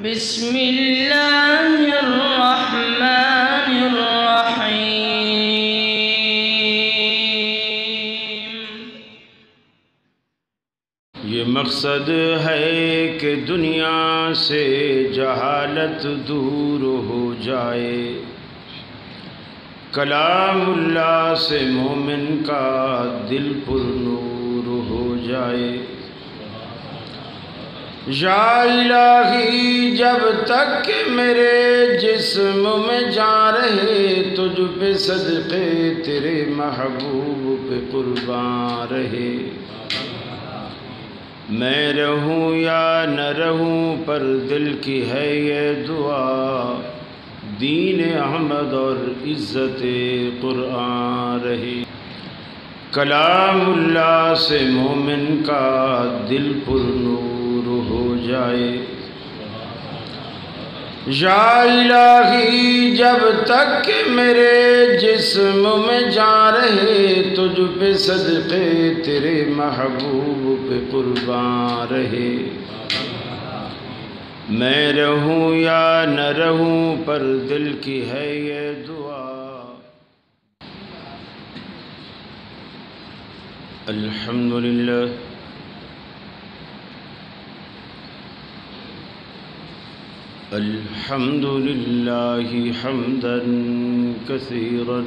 بسم اللہ الرحمن الرحیم۔ یہ مقصد ہے کہ دنیا سے جہالت دور ہو جائے، کلام اللہ سے مومن کا دل پر نور ہو جائے۔ یا الہی جب تک کہ میرے جسم میں جان رہے، تجھ پہ صدقے تیرے محبوب پہ قربان رہے۔ میں رہوں یا نہ رہوں پر دل کی ہے یہ دعا، دین احمد اور عزت قرآن رہے۔ کلام اللہ سے مومن کا دل پر نور ہو جائے۔ یا الہی جب تک کہ میرے جسم میں جان رہے، تجھ پہ صدقے تیرے محبوب پہ قربان رہے۔ میں رہوں یا نہ رہوں پر دل کی ہے یہ دعا۔ الحمدللہ الحمدللہ حمدا کثیرا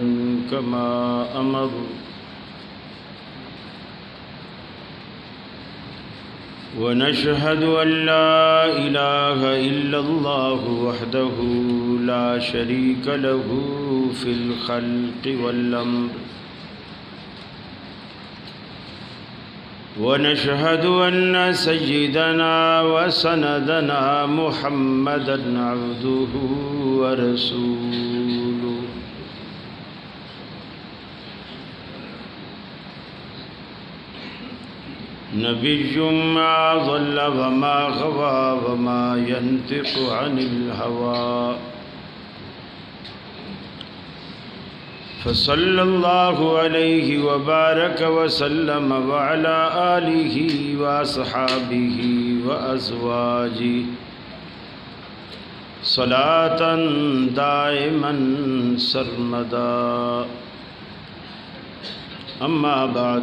کما امر، ونشهد أن لا إله إلا الله وحده لا شريك له في الخلق والأمر، ونشهد أن سيدنا وسندنا محمدا عبده ورسوله، نبي ما ضل وما غوى وما ينطق عن الهوى، فصلى الله عليه وبارك وسلم وعلى آله وأصحابه وأزواجه صلاة دائما سرمدا۔ أما بعد،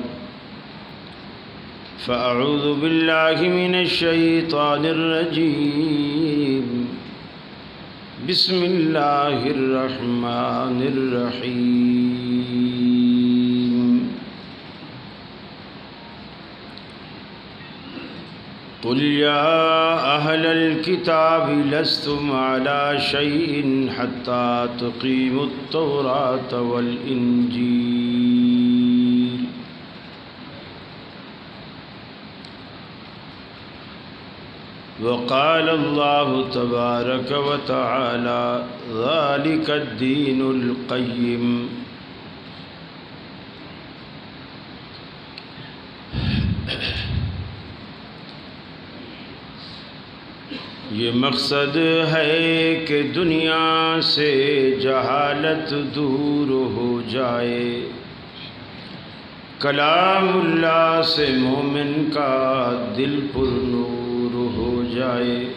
فأعوذ بالله من الشيطان الرجيم، بسم الله الرحمن الرحيم۔ قل يا أهل الكتاب لستم على شيء حتى تقيموا التوراة والإنجيل، وقال الله تبارك وتعالى ذلك الدين القيم۔ یہ مقصد ہے کہ دنیا سے جہالت دور ہو جائے، کلام اللہ سے مومن کا دل پر نور ہو جائے۔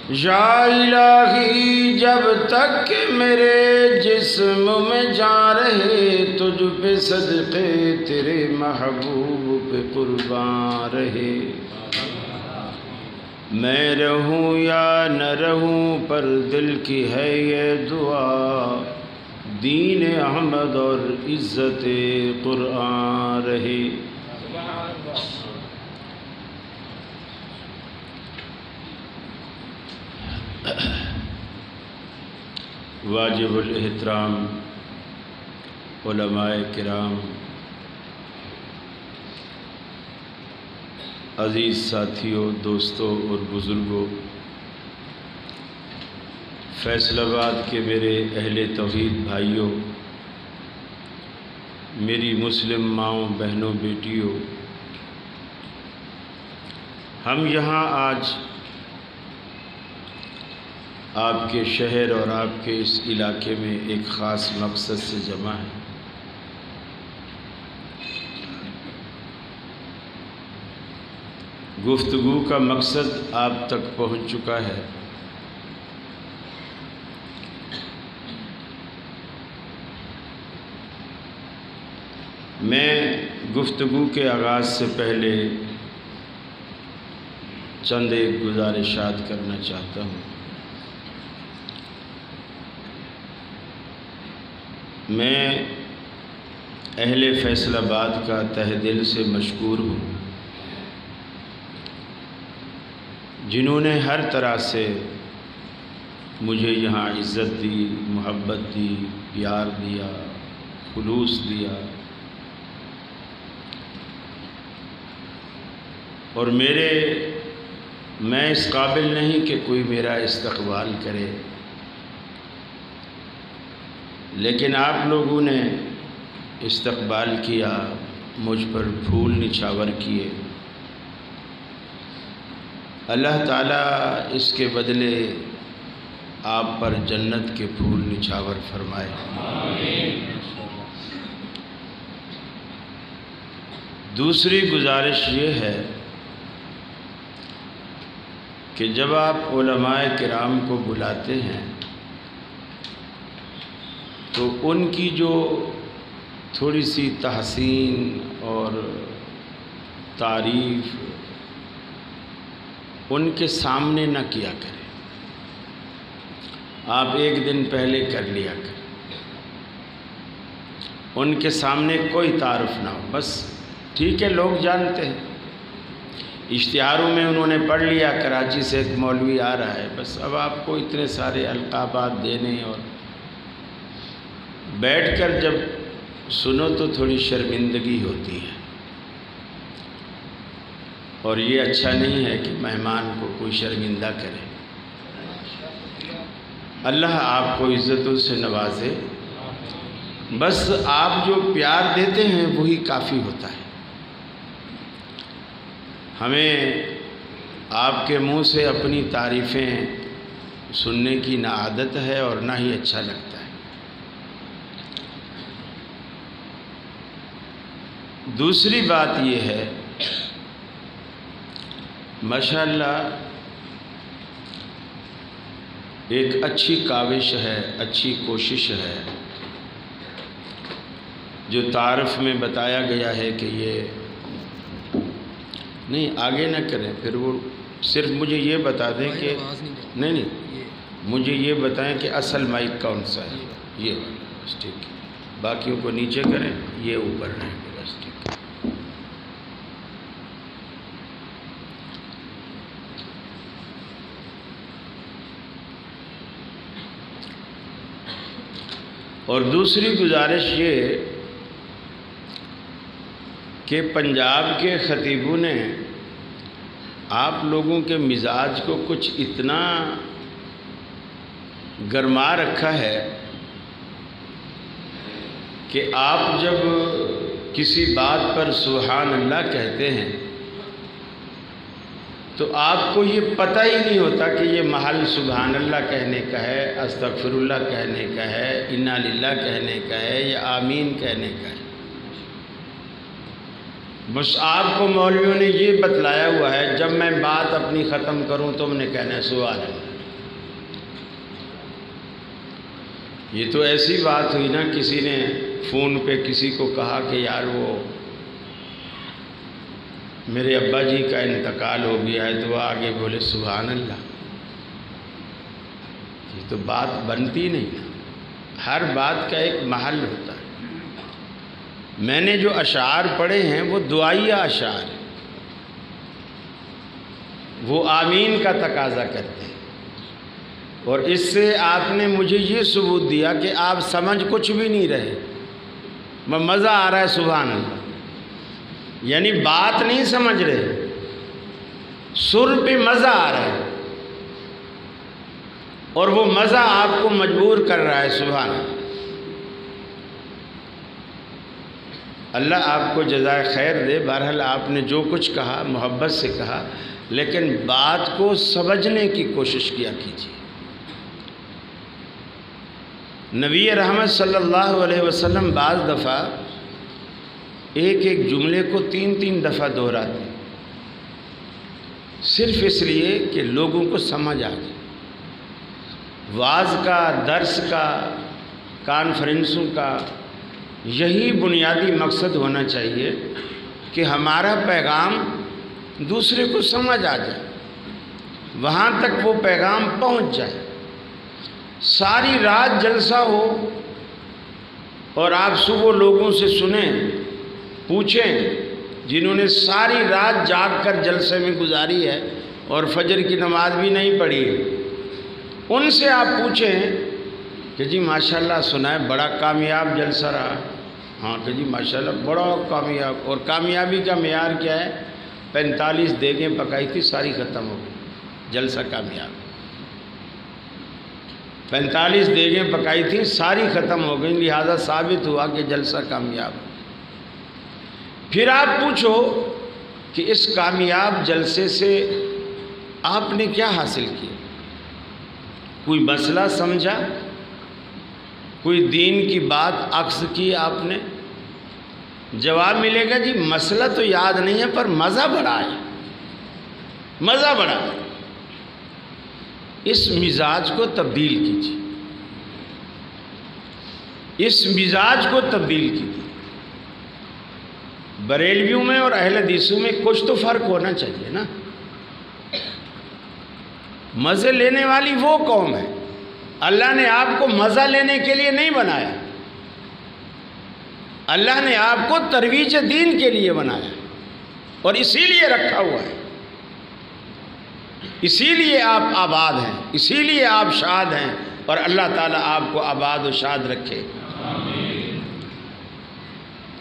یا الہی جب تک کہ میرے جسم میں جان رہے، تجھ پہ صدقے تیرے محبوب پہ قربان رہے۔ میں رہوں یا نہ رہوں پر دل کی ہے یہ دعا، دین احمد اور عزت قرآن رہے۔ واجب الاحترام علماء کرام، عزیز ساتھیوں، دوستوں اور بزرگوں، فیصل آباد کے میرے اہل توحید بھائیوں، میری مسلم ماؤں، بہنوں، بیٹیوں، ہم یہاں آج آپ کے شہر اور آپ کے اس علاقے میں ایک خاص مقصد سے جمع ہیں۔ گفتگو کا مقصد آپ تک پہنچ چکا ہے۔ میں گفتگو کے آغاز سے پہلے چند ایک گزارشات کرنا چاہتا ہوں۔ میں اہل فیصل آباد کا تہ دل سے مشکور ہوں، جنہوں نے ہر طرح سے مجھے یہاں عزت دی، محبت دی، پیار دیا، خلوص دیا، اور میں اس قابل نہیں کہ کوئی میرا استقبال کرے، لیکن آپ لوگوں نے استقبال کیا، مجھ پر پھول نچھاور کیے۔ اللہ تعالیٰ اس کے بدلے آپ پر جنت کے پھول نچھاور فرمائے۔ آمین۔ دوسری گزارش یہ ہے کہ جب آپ علماء کرام کو بلاتے ہیں تو ان کی جو تھوڑی سی تحسین اور تعریف ان کے سامنے نہ کیا کریں، آپ ایک دن پہلے کر لیا کریں، ان کے سامنے کوئی تعارف نہ ہو، بس ٹھیک ہے لوگ جانتے ہیں، اشتہاروں میں انہوں نے پڑھ لیا کراچی سے ایک مولوی آ رہا ہے، بس اب آپ کو اتنے سارے القابات دینے، اور بیٹھ کر جب سنو تو تھوڑی شرمندگی ہوتی ہے، اور یہ اچھا نہیں ہے کہ مہمان کو کوئی شرمندہ کرے۔ اللہ آپ کو عزتوں سے نوازے، بس آپ جو پیار دیتے ہیں وہی کافی ہوتا ہے۔ ہمیں آپ کے منہ سے اپنی تعریفیں سننے کی نہ عادت ہے اور نہ ہی اچھا لگتا ہے۔ دوسری بات یہ ہے، ماشاءاللہ ایک اچھی کاوش ہے، اچھی کوشش ہے، جو تعارف میں بتایا گیا ہے کہ یہ نہیں آگے نہ کریں، پھر وہ صرف مجھے یہ بتا دیں کہ نہیں مجھے یہ بتائیں کہ اصل مائک کون سا ہے، یہ والا، بس ٹھیک ہے، باقیوں کو نیچے کریں، یہ اوپر رہیں گے، بس ٹھیک ہے۔ اور دوسری گزارش یہ کہ پنجاب کے خطیبوں نے آپ لوگوں کے مزاج کو کچھ اتنا گرما رکھا ہے کہ آپ جب کسی بات پر سبحان اللہ کہتے ہیں تو آپ کو یہ پتہ ہی نہیں ہوتا کہ یہ محل سبحان اللہ کہنے کا ہے، استغفر اللہ کہنے کا ہے، انا للہ کہنے کا ہے، یا آمین کہنے کا ہے۔ بس آپ کو مولویوں نے یہ بتلایا ہوا ہے، جب میں بات اپنی ختم کروں تم نے کہنا ہے سبحان اللہ۔ یہ تو ایسی بات ہوئی نا، کسی نے فون پہ کسی کو کہا کہ یار وہ میرے ابا جی کا انتقال ہو گیا ہے، تو وہ آگے بولے سبحان اللہ۔ یہ تو بات بنتی نہیں نا، ہر بات کا ایک محل ہوتا ہے۔ میں نے جو اشعار پڑھے ہیں وہ دعائیہ اشعار ہیں، وہ آمین کا تقاضا کرتے ہیں، اور اس سے آپ نے مجھے یہ ثبوت دیا کہ آپ سمجھ کچھ بھی نہیں رہے، مزہ آ رہا ہے سبحان اللہ، یعنی بات نہیں سمجھ رہے، سر پہ مزہ آ رہا ہے، اور وہ مزہ آپ کو مجبور کر رہا ہے سبحان اللہ۔ اللہ آپ کو جزائے خیر دے۔ بہرحال آپ نے جو کچھ کہا محبت سے کہا، لیکن بات کو سمجھنے کی کوشش کیا کیجیے۔ نبی رحمت صلی اللہ علیہ وسلم بعض دفعہ ایک ایک جملے کو 3 دفعہ دہراتے، صرف اس لیے کہ لوگوں کو سمجھ آ جائے۔ وعظ کا، درس کا، کانفرنسوں کا یہی بنیادی مقصد ہونا چاہیے کہ ہمارا پیغام دوسرے کو سمجھ آ جائے، وہاں تک وہ پیغام پہنچ جائے۔ ساری رات جلسہ ہو اور آپ صبح لوگوں سے سنیں، پوچھیں جنہوں نے ساری رات جاگ کر جلسے میں گزاری ہے اور فجر کی نماز بھی نہیں پڑھی ہے، ان سے آپ پوچھیں کہ جی ماشاءاللہ سنا ہے بڑا کامیاب جلسہ رہا۔ ہاں کہ جی ماشاءاللہ بڑا کامیاب، اور کامیابی کا معیار کیا ہے؟ 45 دیگیں پکائی تھی، ساری ختم ہو گئی، جلسہ کامیاب۔ 45 دیگیں پکائی تھیں، ساری ختم ہو گئی، لہذا ثابت ہوا کہ جلسہ کامیاب۔ پھر آپ پوچھو کہ اس کامیاب جلسے سے آپ نے کیا حاصل کیا؟ کوئی مسئلہ سمجھا؟ کوئی دین کی بات عکس کی آپ نے؟ جواب ملے گا جی مسئلہ تو یاد نہیں ہے پر مزہ بڑا ہے، مزہ بڑا ہے۔ اس مزاج کو تبدیل کیجیے، اس مزاج کو تبدیل کیجیے۔ بریلویوں میں اور اہل حدیثوں میں کچھ تو فرق ہونا چاہیے نا۔ مزے لینے والی وہ قوم ہے، اللہ نے آپ کو مزہ لینے کے لیے نہیں بنایا، اللہ نے آپ کو ترویج دین کے لیے بنایا اور اسی لیے رکھا ہوا ہے، اسی لیے آپ آباد ہیں، اسی لیے آپ شاد ہیں، اور اللہ تعالیٰ آپ کو آباد و شاد رکھے۔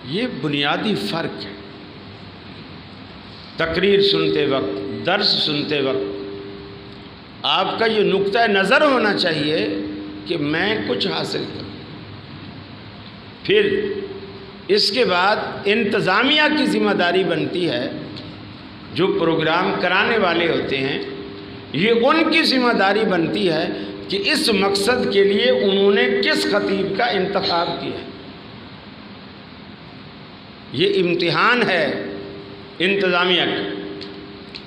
یہ بنیادی فرق ہے۔ تقریر سنتے وقت، درس سنتے وقت آپ کا یہ نقطہ نظر ہونا چاہیے کہ میں کچھ حاصل کروں۔ پھر اس کے بعد انتظامیہ کی ذمہ داری بنتی ہے، جو پروگرام کرانے والے ہوتے ہیں یہ ان کی ذمہ داری بنتی ہے کہ اس مقصد کے لیے انہوں نے کس خطیب کا انتخاب کیا۔ یہ امتحان ہے انتظامیہ کا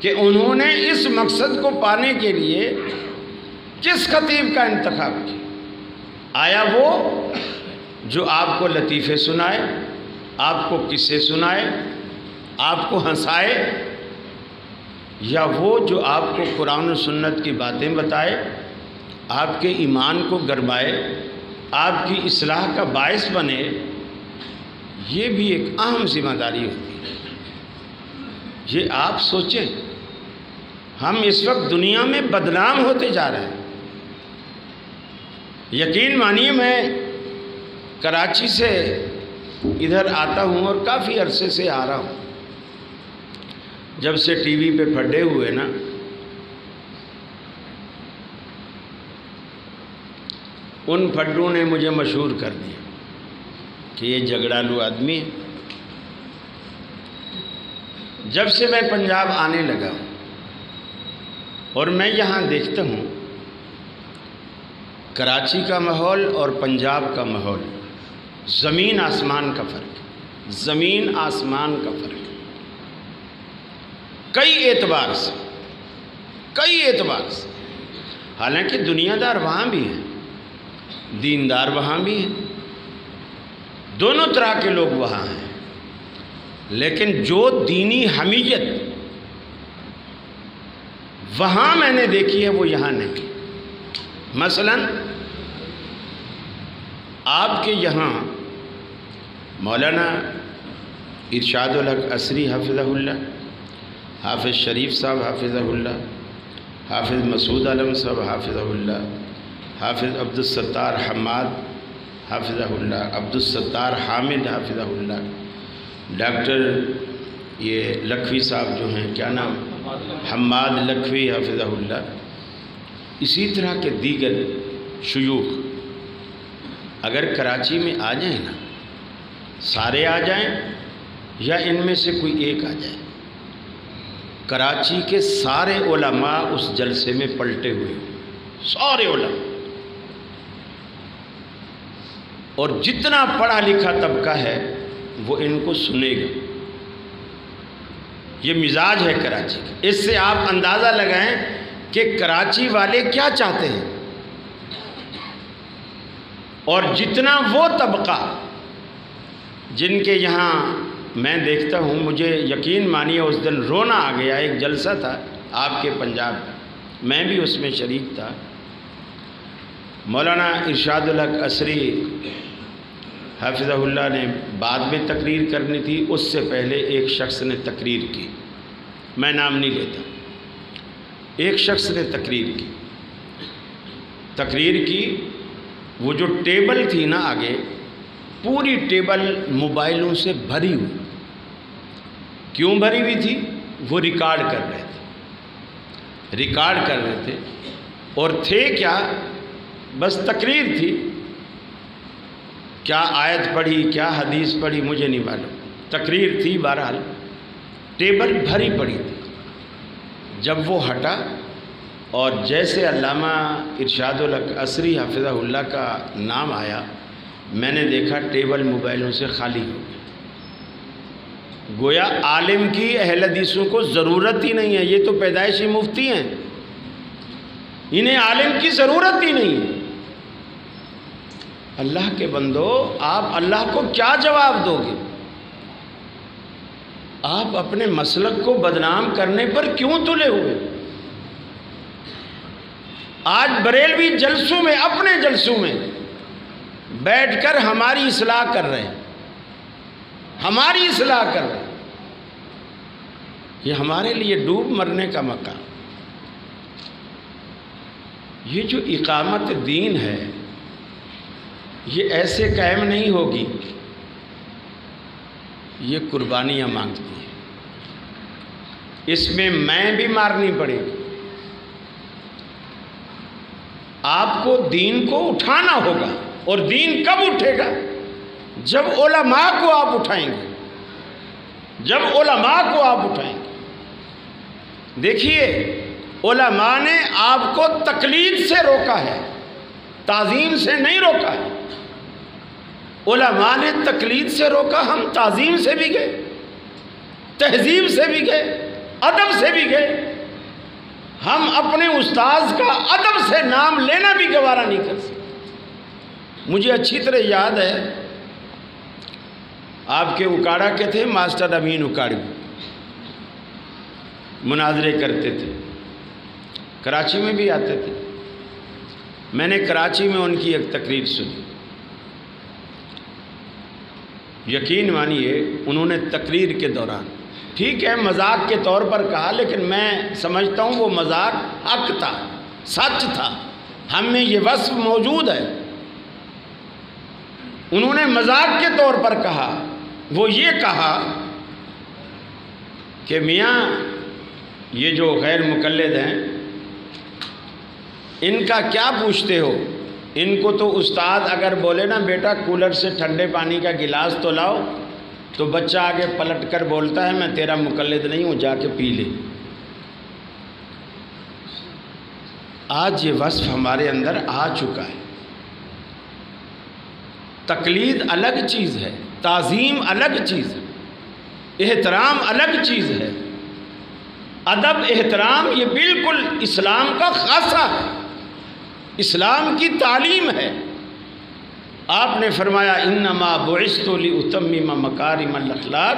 کہ انہوں نے اس مقصد کو پانے کے لیے کس خطیب کا انتخاب کیا۔ آیا وہ جو آپ کو لطیفے سنائے، آپ کو قصے سنائے، آپ کو ہنسائے، یا وہ جو آپ کو قرآن و سنت کی باتیں بتائے، آپ کے ایمان کو گرمائے، آپ کی اصلاح کا باعث بنے؟ یہ بھی ایک اہم ذمہ داری ہوتی ہے۔ یہ آپ سوچیں، ہم اس وقت دنیا میں بدنام ہوتے جا رہے ہیں۔ یقین مانیے میں کراچی سے ادھر آتا ہوں اور کافی عرصے سے آ رہا ہوں، جب سے ٹی وی پہ پھڈے ہوئے نا، ان پھڈوں نے مجھے مشہور کر دیا کہ یہ جھگڑالو آدمی ہے۔ جب سے میں پنجاب آنے لگا ہوں اور میں یہاں دیکھتا ہوں کراچی کا ماحول اور پنجاب کا ماحول، زمین آسمان کا فرق ہے، زمین آسمان کا فرق ہے، کئی اعتبار سے، کئی اعتبار سے۔ حالانکہ دنیا دار وہاں بھی ہیں، دیندار وہاں بھی ہیں، دونوں طرح کے لوگ وہاں ہیں، لیکن جو دینی حمیت وہاں میں نے دیکھی ہے وہ یہاں نہیں۔ مثلاً آپ کے یہاں مولانا ارشاد الحق عصری حافظہ اللہ، حافظ شریف صاحب حافظہ اللہ، حافظ مسعود عالم صاحب حافظہ اللہ، حافظ عبدالستار حماد حافظہ اللہ، عبدالستار حامد حافظہ اللہ، ڈاکٹر یہ لکھوی صاحب جو ہیں، کیا نام، حماد لکھوی حافظہ اللہ، اسی طرح کے دیگر شیوخ اگر کراچی میں آ جائیں نا، سارے آ جائیں یا ان میں سے کوئی ایک آ جائے، کراچی کے سارے علماء اس جلسے میں پلٹے ہوئے، سارے علماء، اور جتنا پڑھا لکھا طبقہ ہے وہ ان کو سنے گا۔ یہ مزاج ہے کراچی کا. اس سے آپ اندازہ لگائیں کہ کراچی والے کیا چاہتے ہیں. اور جتنا وہ طبقہ جن کے یہاں میں دیکھتا ہوں، مجھے یقین مانیے اس دن رونا آ گیا. ایک جلسہ تھا آپ کے پنجاب، میں بھی اس میں شریک تھا. مولانا ارشاد الحق عصری حافظہ اللہ نے بعد میں تقریر کرنی تھی، اس سے پہلے ایک شخص نے تقریر کی، میں نام نہیں لیتا. ایک شخص نے تقریر کی. وہ جو ٹیبل تھی نا آگے، پوری ٹیبل موبائلوں سے بھری ہوئی. کیوں بھری ہوئی تھی؟ وہ ریکارڈ کر رہے تھے. اور تھے کیا؟ بس تقریر تھی. کیا آیت پڑھی، کیا حدیث پڑھی، مجھے نہیں معلوم. تقریر تھی، بہرحال ٹیبل بھری پڑی تھی. جب وہ ہٹا اور جیسے علامہ ارشاد الحق عصری حافظہ اللہ کا نام آیا، میں نے دیکھا ٹیبل موبائلوں سے خالی ہو گئی. گویا عالم کی اہل حدیثوں کو ضرورت ہی نہیں ہے. یہ تو پیدائشی مفتی ہیں، انہیں عالم کی ضرورت ہی نہیں ہے. اللہ کے بندو، آپ اللہ کو کیا جواب دو گے؟ آپ اپنے مسلک کو بدنام کرنے پر کیوں تلے ہوئے؟ آج بریلوی جلسوں میں، اپنے جلسوں میں بیٹھ کر ہماری اصلاح کر رہے ہیں، ہماری اصلاح کر رہے ہیں. یہ ہمارے لیے ڈوب مرنے کا مقام. یہ جو اقامت دین ہے، یہ ایسے قائم نہیں ہوگی، یہ قربانیاں مانگتی ہے. اس میں میں بھی مارنی پڑے گی. آپ کو دین کو اٹھانا ہوگا. اور دین کب اٹھے گا؟ جب علماء کو آپ اٹھائیں گے. جب علماء کو آپ اٹھائیں گے. دیکھیے، علماء نے آپ کو تقلید سے روکا ہے، تعظیم سے نہیں روکا ہے. علماء نے تقلید سے روکا، ہم تعظیم سے بھی گئے، تہذیب سے بھی گئے، ادب سے بھی گئے. ہم اپنے استاذ کا ادب سے نام لینا بھی گوارا نہیں کر سکتے. مجھے اچھی طرح یاد ہے، آپ کے اکاڑا کے تھے ماسٹر امین اکاڑی، مناظرے کرتے تھے، کراچی میں بھی آتے تھے. میں نے کراچی میں ان کی ایک تقریر سنی. یقین مانیے، انہوں نے تقریر کے دوران، ٹھیک ہے مذاق کے طور پر کہا، لیکن میں سمجھتا ہوں وہ مذاق حق تھا، سچ تھا. ہم میں یہ وصف موجود ہے. انہوں نے مذاق کے طور پر کہا، وہ یہ کہا کہ میاں یہ جو غیر مقلد ہیں، ان کا کیا پوچھتے ہو؟ ان کو تو استاد اگر بولے نا بیٹا کولر سے ٹھنڈے پانی کا گلاس تو لاؤ، تو بچہ آگے پلٹ کر بولتا ہے میں تیرا مقلد نہیں ہوں، جا کے پی لے. آج یہ وصف ہمارے اندر آ چکا ہے. تقلید الگ چیز ہے، تعظیم الگ چیز ہے، احترام الگ چیز ہے. ادب، احترام یہ بالکل اسلام کا خاصہ ہے، اسلام کی تعلیم ہے. آپ نے فرمایا انما بعثت لاتمم مکارم الاخلاق.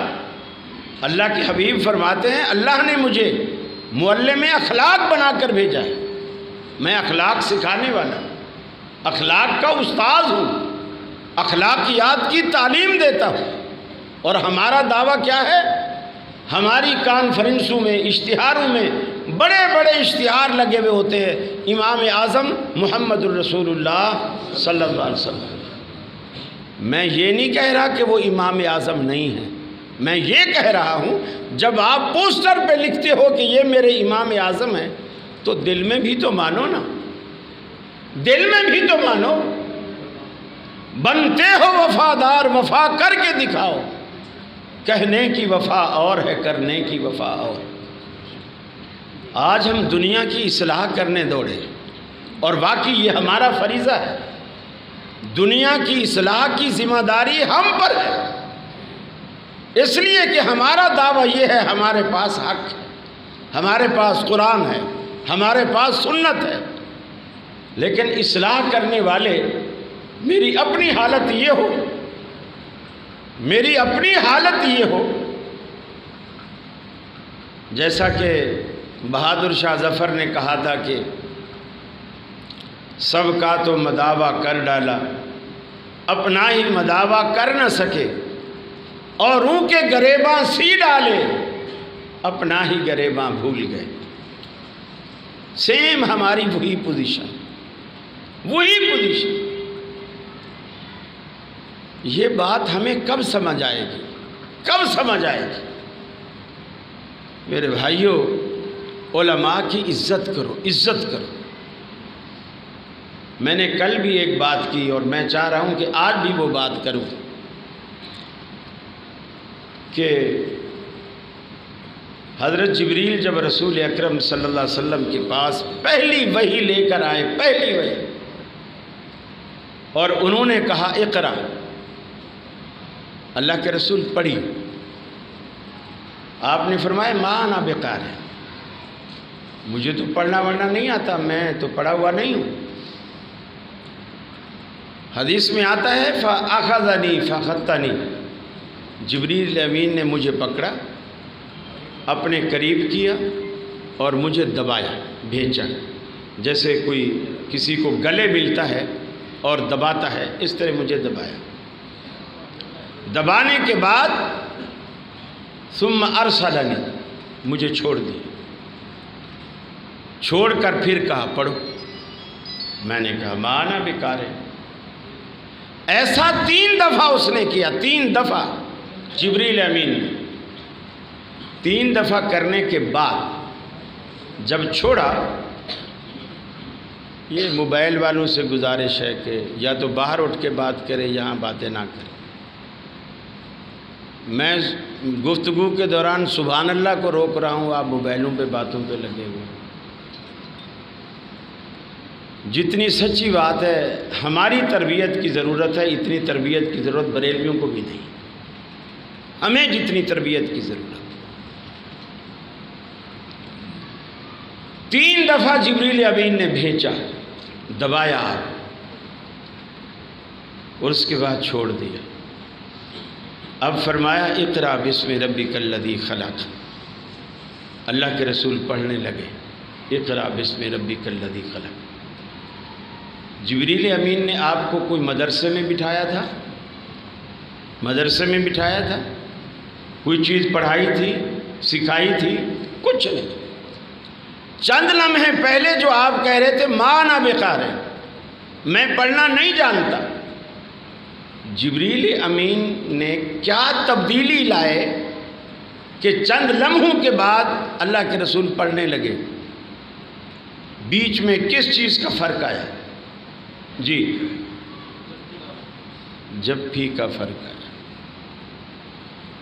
اللہ کے حبیب فرماتے ہیں اللہ نے مجھے معلم اخلاق بنا کر بھیجا ہے. میں اخلاق سکھانے والا ہوں، اخلاق کا استاذ ہوں، اخلاقیات کی تعلیم دیتا ہوں. اور ہمارا دعویٰ کیا ہے؟ ہماری کانفرنسوں میں، اشتہاروں میں بڑے بڑے اشتہار لگے ہوئے ہوتے ہیں، امام اعظم محمد الرسول اللہ صلی اللہ علیہ وسلم. میں یہ نہیں کہہ رہا کہ وہ امام اعظم نہیں ہے، میں یہ کہہ رہا ہوں جب آپ پوسٹر پہ لکھتے ہو کہ یہ میرے امام اعظم ہیں، تو دل میں بھی تو مانو نا، دل میں بھی تو مانو. بنتے ہو وفادار، وفا کر کے دکھاؤ. کہنے کی وفا اور ہے، کرنے کی وفا اور. آج ہم دنیا کی اصلاح کرنے دوڑے، اور واقعی یہ ہمارا فریضہ ہے. دنیا کی اصلاح کی ذمہ داری ہم پر ہے. اس لیے کہ ہمارا دعویٰ یہ ہے ہمارے پاس حق ہے، ہمارے پاس قرآن ہے، ہمارے پاس سنت ہے، لیکن اصلاح کرنے والے میری اپنی حالت یہ ہو، میری اپنی حالت یہ ہو جیسا کہ بہادر شاہ ظفر نے کہا تھا کہ سب کا تو مداوع کر ڈالا، اپنا ہی مداوع کر نہ سکے، اوروں کے گریباں سی ڈالے، اپنا ہی گریباں بھول گئے۔ سیم ہماری وہی پوزیشن، وہی پوزیشن۔ یہ بات ہمیں کب سمجھ آئے گی؟ کب سمجھ آئے گی؟ میرے بھائیوں، علماء کی عزت کرو، عزت کرو۔ میں نے کل بھی ایک بات کی اور میں چاہ رہا ہوں کہ آج بھی وہ بات کروں کہ حضرت جبریل جب رسول اکرم صلی اللہ علیہ وسلم کے پاس پہلی وحی لے کر آئے، پہلی وحی، اور انہوں نے کہا اقرا، اللہ کے رسول پڑھی، آپ نے فرمایا ما انا بقارئ، مجھے تو پڑھنا وڑھنا نہیں آتا، میں تو پڑھا ہوا نہیں ہوں۔ حدیث میں آتا ہے فَأَخَذَنِي فَخَطَّنِي، جبریل امین نے مجھے پکڑا، اپنے قریب کیا اور مجھے دبایا، بھیجا، جیسے کوئی کسی کو گلے ملتا ہے اور دباتا ہے، اس طرح مجھے دبایا۔ دبانے کے بعد ثم ارسلنی، مجھے چھوڑ دیا، چھوڑ کر پھر کہا پڑھو۔ میں نے کہا ما انا بقارئ۔ ایسا 3 دفعہ اس نے کیا، 3 دفعہ جبریل امین نے۔ 3 دفعہ کرنے کے بعد جب چھوڑا، یہ موبائل والوں سے گزارش ہے کہ یا تو باہر اٹھ کے بات کرے، یہاں باتیں نہ کرے۔ میں گفتگو کے دوران سبحان اللہ کو روک رہا ہوں، آپ موبائلوں پہ باتوں پہ لگے ہوئے ہیں۔ جتنی سچی بات ہے ہماری تربیت کی ضرورت ہے، اتنی تربیت کی ضرورت بریلویوں کو بھی نہیں، ہمیں جتنی تربیت کی ضرورت ہے۔ 3 دفعہ جبریل امین نے بھیجا، دبایا اور اس کے بعد چھوڑ دیا۔ اب فرمایا اقرا بسم ربک الذی خلق، اللہ کے رسول پڑھنے لگے اقرا بسم ربک الذی خلق۔ جبریل امین نے آپ کو کوئی مدرسے میں بٹھایا تھا؟ مدرسے میں بٹھایا تھا؟ کوئی چیز پڑھائی تھی، سکھائی تھی؟ کچھ نہیں۔ چند لمحے پہلے جو آپ کہہ رہے تھے ما انا بقارئ، میں پڑھنا نہیں جانتا، جبریل امین نے کیا تبدیلی لائے کہ چند لمحوں کے بعد اللہ کے رسول پڑھنے لگے؟ بیچ میں کس چیز کا فرق آیا؟ جی، جپھی کا فرق آیا۔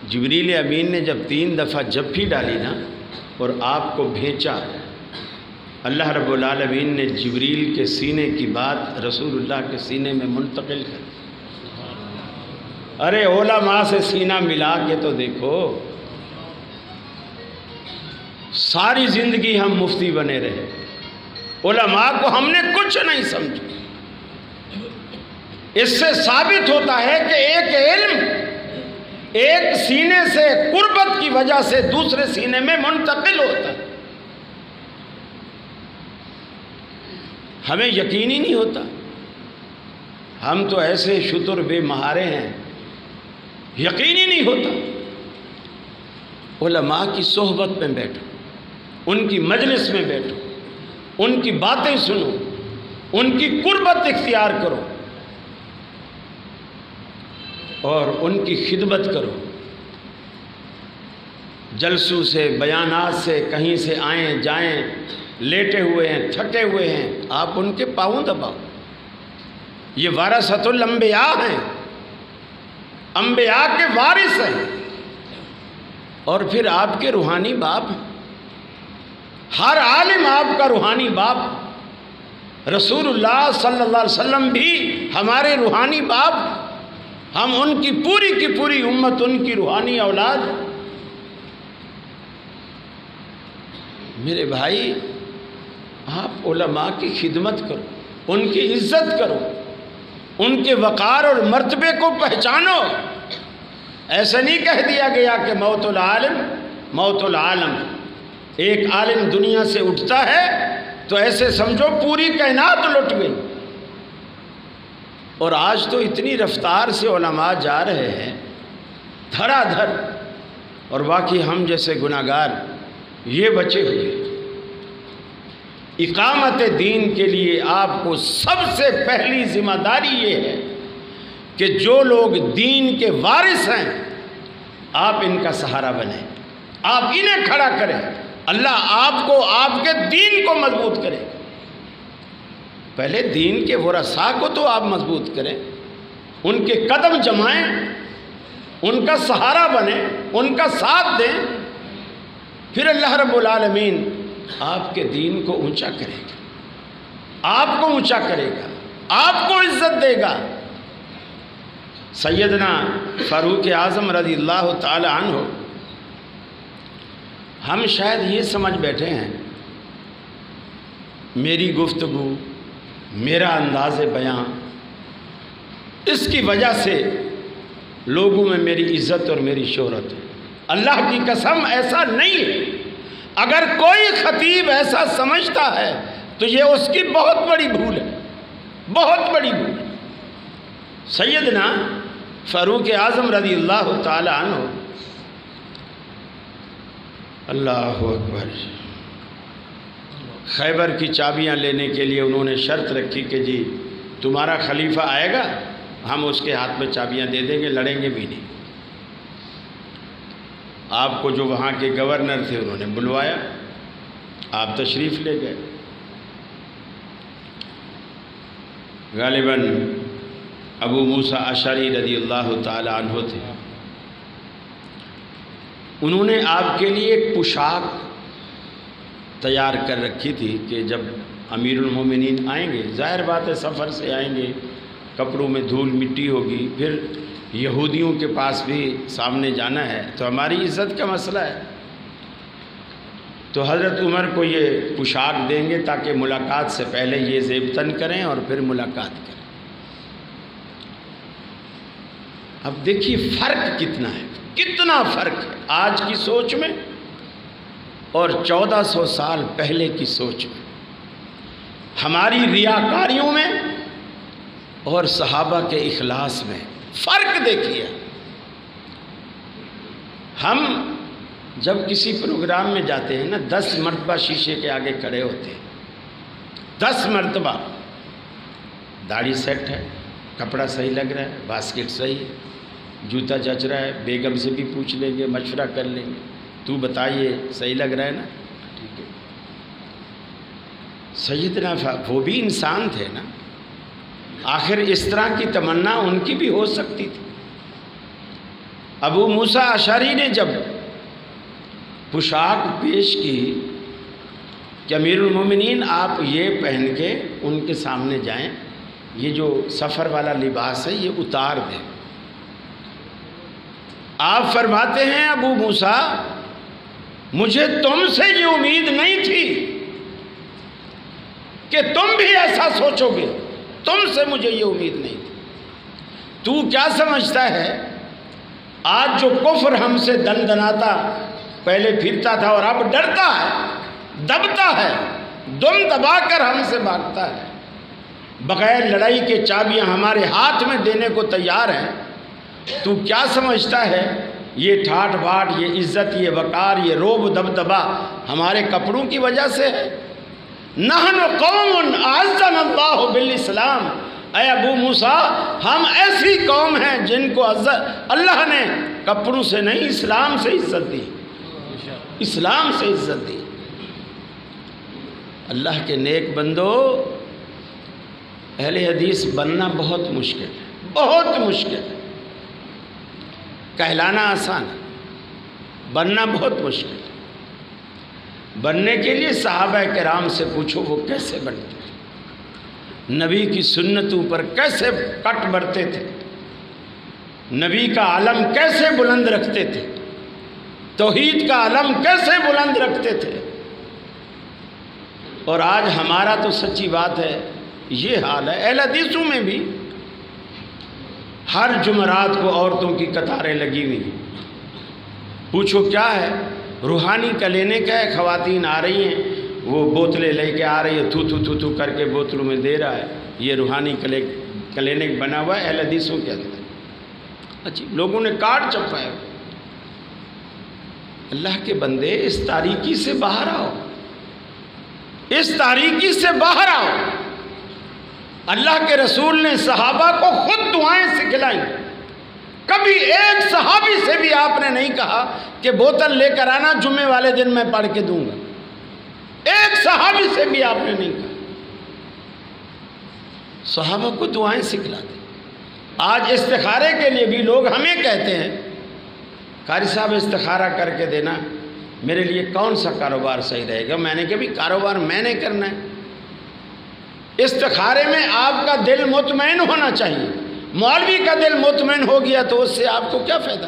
جبریل امین نے جب 3 دفعہ جپھی ڈالی نا اور آپ کو بھیجا، اللہ رب العالمین نے جبریل کے سینے کی بات رسول اللہ کے سینے میں منتقل کر دی۔ ارے علماء سے سینہ ملا کے تو دیکھو، ساری زندگی ہم مفتی بنے رہے، علماء کو ہم نے کچھ نہیں سمجھا۔ اس سے ثابت ہوتا ہے کہ ایک علم ایک سینے سے قربت کی وجہ سے دوسرے سینے میں منتقل ہوتا ہے۔ ہمیں یقین ہی نہیں ہوتا، ہم تو ایسے شتر بے مہارے ہیں، یقین ہی نہیں ہوتا۔ علماء کی صحبت میں بیٹھو، ان کی مجلس میں بیٹھو، ان کی باتیں سنو، ان کی قربت اختیار کرو اور ان کی خدمت کرو۔ جلسوں سے، بیانات سے، کہیں سے آئیں جائیں، لیٹے ہوئے ہیں، تھکے ہوئے ہیں، آپ ان کے پاؤں دباؤ۔ یہ ورثۃ الانبیاء ہیں، انبیاء کے وارث ہیں، اور پھر آپ کے روحانی باپ ہیں۔ ہر عالم آپ کا روحانی باپ، رسول اللہ صلی اللہ علیہ وسلم بھی ہمارے روحانی باپ۔ ہم ان کی پوری امت، ان کی روحانی اولاد۔ میرے بھائی، آپ علماء کی خدمت کرو، ان کی عزت کرو، ان کے وقار اور مرتبے کو پہچانو۔ ایسا نہیں کہہ دیا گیا کہ موت العالم موت العالم، ایک عالم دنیا سے اٹھتا ہے تو ایسے سمجھو پوری کائنات لٹ گئی۔ اور آج تو اتنی رفتار سے علماء جا رہے ہیں دھڑا دھڑ، اور باقی ہم جیسے گناہگار یہ بچے ہوئے۔ اقامت دین کے لیے آپ کو سب سے پہلی ذمہ داری یہ ہے کہ جو لوگ دین کے وارث ہیں آپ ان کا سہارا بنیں، آپ انہیں کھڑا کریں، اللہ آپ کو آپ کے دین کو مضبوط کرے۔ پہلے دین کے ورثاء کو تو آپ مضبوط کریں، ان کے قدم جمائیں، ان کا سہارا بنیں، ان کا ساتھ دیں، پھر اللہ رب العالمین آپ کے دین کو اونچا کرے گا، آپ کو اونچا کرے گا، آپ کو عزت دے گا۔ سیدنا فاروق اعظم رضی اللہ تعالی عنہ، ہم شاید یہ سمجھ بیٹھے ہیں میری گفتگو، میرا انداز بیان، اس کی وجہ سے لوگوں میں میری عزت اور میری شہرت ہے۔ اللہ کی قسم ایسا نہیں ہے۔ اگر کوئی خطیب ایسا سمجھتا ہے تو یہ اس کی بہت بڑی بھول ہے، بہت بڑی بھول ہے۔ سیدنا فاروق اعظم رضی اللہ تعالی عنہ، اللہ اکبر، خیبر کی چابیاں لینے کے لیے انہوں نے شرط رکھی کہ جی تمہارا خلیفہ آئے گا، ہم اس کے ہاتھ میں چابیاں دے دیں گے، لڑیں گے بھی نہیں۔ آپ کو جو وہاں کے گورنر تھے انہوں نے بلوایا، آپ تشریف لے گئے۔ غالباً ابو موسیٰ اشعری رضی اللہ تعالی عنہ تھے، انہوں نے آپ کے لیے ایک پوشاک تیار کر رکھی تھی کہ جب امیر المومنین آئیں گے، ظاہر بات ہے سفر سے آئیں گے، کپڑوں میں دھول مٹی ہوگی، پھر یہودیوں کے پاس بھی سامنے جانا ہے تو ہماری عزت کا مسئلہ ہے، تو حضرت عمر کو یہ پوشاک دیں گے تاکہ ملاقات سے پہلے یہ زیب تن کریں اور پھر ملاقات کریں۔ اب دیکھیے فرق کتنا ہے، کتنا فرق ہے آج کی سوچ میں اور 1400 سال پہلے کی سوچ میں، ہماری ریاکاریوں میں اور صحابہ کے اخلاص میں فرق دیکھیے۔ ہم جب کسی پروگرام میں جاتے ہیں نا، 10 مرتبہ شیشے کے آگے کھڑے ہوتے ہیں، 10 مرتبہ۔ داڑھی سیٹ ہے، کپڑا صحیح لگ رہا ہے، باسکٹ صحیح ہے، جوتا جچ رہا ہے، بیگم سے بھی پوچھ لیں گے، مشورہ کر لیں گے، تو بتائیے صحیح لگ رہا ہے نا، ٹھیک ہے۔ سیدنا وہ بھی انسان تھے نا، آخر اس طرح کی تمنا ان کی بھی ہو سکتی تھی۔ ابو موسیٰ اشعری نے جب پوشاک پیش کی کہ امیر المومنین آپ یہ پہن کے ان کے سامنے جائیں، یہ جو سفر والا لباس ہے یہ اتار دیں۔ آپ فرماتے ہیں ابو موسیٰ مجھے تم سے یہ امید نہیں تھی کہ تم بھی ایسا سوچو گے، تم سے مجھے یہ امید نہیں تھی۔ تو کیا سمجھتا ہے آج جو کفر ہم سے دن دناتا، پہلے پھرتا تھا اور اب ڈرتا ہے، دبتا ہے، دم دبا کر ہم سے بھاگتا ہے، بغیر لڑائی کے چابیاں ہمارے ہاتھ میں دینے کو تیار ہیں، تو کیا سمجھتا ہے یہ ٹھاٹ باٹ، یہ عزت، یہ وقار، یہ روب دبدبا ہمارے کپڑوں کی وجہ سے ہے؟ نحن قوم اعزنا اللہ بالاسلام، اے ابو موسیٰ ہم ایسی قوم ہیں جن کو اللہ نے کپڑوں سے نہیں اسلام سے عزت دی، اسلام سے عزت دی۔ اللہ کے نیک بندو، اہل حدیث بننا بہت مشکل ہے، بہت مشکل ہے۔ کہلانا آسان ہے، بننا بہت مشکل ہے۔ بننے کے لیے صحابہ کرام سے پوچھو وہ کیسے بنتے تھے، نبی کی سنتوں پر کیسے کٹ برتے تھے۔ نبی کا علم کیسے بلند رکھتے تھے، توحید کا علم کیسے بلند رکھتے تھے۔ اور آج ہمارا تو سچی بات ہے یہ حال ہے۔ اہل حدیثوں میں بھی ہر جمعرات کو عورتوں کی قطاریں لگی ہوئی ہیں۔ پوچھو کیا ہے؟ روحانی کا لینے کا ہے، خواتین آ رہی ہیں، وہ بوتلیں لے کے آ رہی ہے، تھو کر کے بوتلوں میں دے رہا ہے، یہ روحانی کلینک بنا ہوا ہے اہل حدیثوں کے اندر۔ اچھا، لوگوں نے کاٹ چپایا۔ اللہ کے بندے اس تاریکی سے باہر آؤ، اس تاریکی سے باہر آؤ۔ اللہ کے رسول نے صحابہ کو خود دعائیں سکھلائیں۔ کبھی ایک صحابی سے بھی آپ نے نہیں کہا کہ بوتل لے کر آنا، جمعے والے دن میں پڑھ کے دوں گا۔ ایک صحابی سے بھی آپ نے نہیں کہا۔ صحابہ کو دعائیں سکھلاتے۔ آج استخارے کے لیے بھی لوگ ہمیں کہتے ہیں قاری صاحب استخارہ کر کے دینا، میرے لیے کون سا کاروبار صحیح رہے گا۔ میں نے کہا بھی کاروبار میں نے کرنا ہے۔ استخارے میں آپ کا دل مطمئن ہونا چاہیے۔ مولوی کا دل مطمئن ہو گیا تو اس سے آپ کو کیا فائدہ۔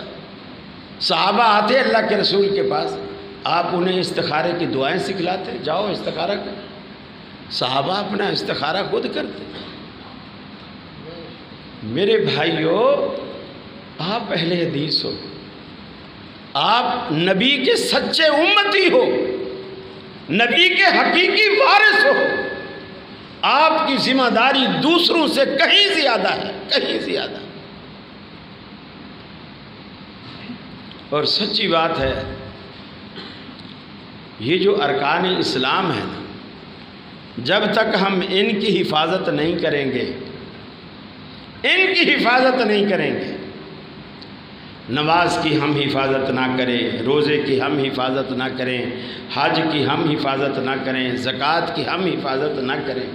صحابہ آتے اللہ کے رسول کے پاس، آپ انہیں استخارے کی دعائیں سکھلاتے، جاؤ استخارہ کر۔ صحابہ اپنا استخارہ خود کرتے۔ میرے بھائیو، آپ اہل حدیث ہو، آپ نبی کے سچے امتی ہو، نبی کے حقیقی وارث ہو۔ آپ کی ذمہ داری دوسروں سے کہیں زیادہ ہے، کہیں زیادہ۔ اور سچی بات ہے، یہ جو ارکان اسلام ہے نا، جب تک ہم ان کی حفاظت نہیں کریں گے، ان کی حفاظت نہیں کریں گے، نماز کی ہم حفاظت نہ کریں، روزے کی ہم حفاظت نہ کریں، حج کی ہم حفاظت نہ کریں، زکوٰۃ کی ہم حفاظت نہ کریں،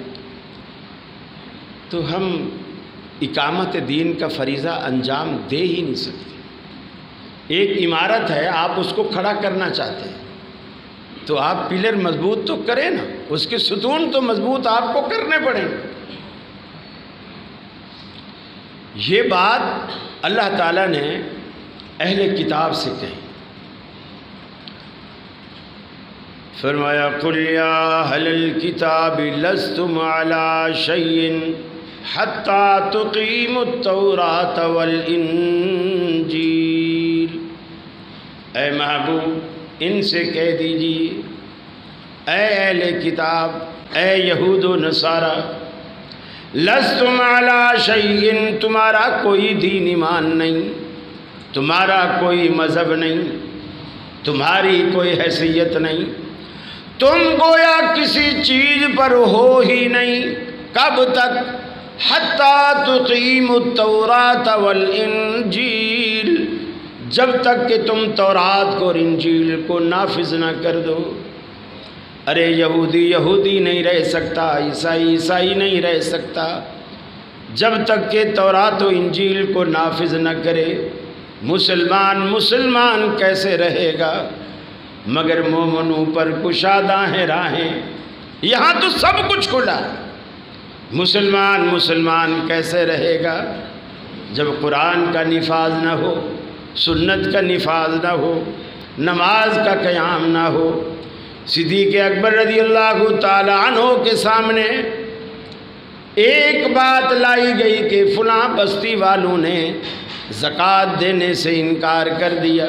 تو ہم اقامت دین کا فریضہ انجام دے ہی نہیں سکتے۔ ایک عمارت ہے، آپ اس کو کھڑا کرنا چاہتے ہیں تو آپ پلر مضبوط تو کریں نا، اس کے ستون تو مضبوط آپ کو کرنے پڑیں گے۔ یہ بات اللہ تعالیٰ نے اہل کتاب سے کہی۔ فرمایا قُلْ يَا أَهْلَ الْكِتَابِ لَسْتُمْ عَلَىٰ شَيْءٍ حَتَّىٰ تُقِيمُوا التَّوْرَاةَ وَالْإِنْجِيلَ۔ اے محبوب، ان سے کہہ دیجیے، اے اہل کتاب، اے یہود و نصارہ، لستم علی شیء، تمہارا کوئی دین ایمان نہیں، تمہارا کوئی مذہب نہیں، تمہاری کوئی حیثیت نہیں، تم گویا کسی چیز پر ہو ہی نہیں۔ کب تک؟ حتی تقیموا التوراۃ والانجیل، جب تک کہ تم تورات کو اور انجیل کو نافذ نہ کر دو۔ ارے یہودی نہیں رہ سکتا، عیسائی نہیں رہ سکتا جب تک کہ تورات و انجیل کو نافذ نہ کرے۔ مسلمان کیسے رہے گا؟ مگر مومنوں پر کشادہ ہیں راہیں، یہاں تو سب کچھ کھلا۔ مسلمان کیسے رہے گا جب قرآن کا نفاذ نہ ہو، سنت کا نفاذ نہ ہو، نماز کا قیام نہ ہو۔ صدیق اکبر رضی اللہ تعالیٰ عنہ کے سامنے ایک بات لائی گئی کہ فلاں بستی والوں نے زکوٰۃ دینے سے انکار کر دیا۔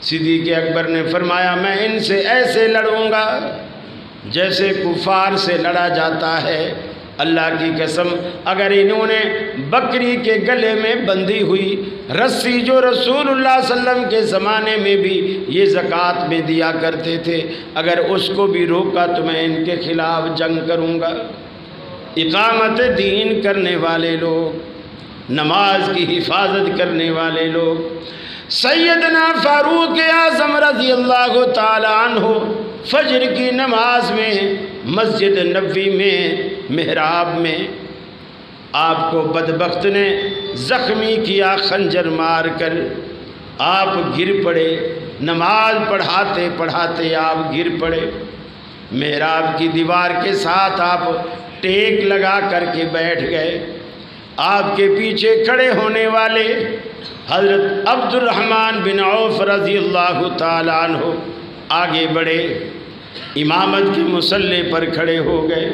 صدیق اکبر نے فرمایا میں ان سے ایسے لڑوں گا جیسے کفار سے لڑا جاتا ہے۔ اللہ کی قسم، اگر انہوں نے بکری کے گلے میں بندھی ہوئی رسی جو رسول اللہ صلی اللہ علیہ وسلم کے زمانے میں بھی یہ زکوٰۃ میں دیا کرتے تھے، اگر اس کو بھی روکا تو میں ان کے خلاف جنگ کروں گا۔ اقامت دین کرنے والے لوگ، نماز کی حفاظت کرنے والے لوگ، سیدنا فاروق اعظم رضی اللہ تعالیٰ عنہ فجر کی نماز میں مسجد نبوی میں محراب میں آپ کو بدبخت نے زخمی کیا خنجر مار کر، آپ گر پڑے، نماز پڑھاتے پڑھاتے آپ گر پڑے، محراب کی دیوار کے ساتھ آپ ٹیک لگا کر کے بیٹھ گئے۔ آپ کے پیچھے کھڑے ہونے والے حضرت عبد الرحمن بن عوف رضی اللہ تعالیٰ عنہ آگے بڑھے، امامت کے مصلی پر کھڑے ہو گئے۔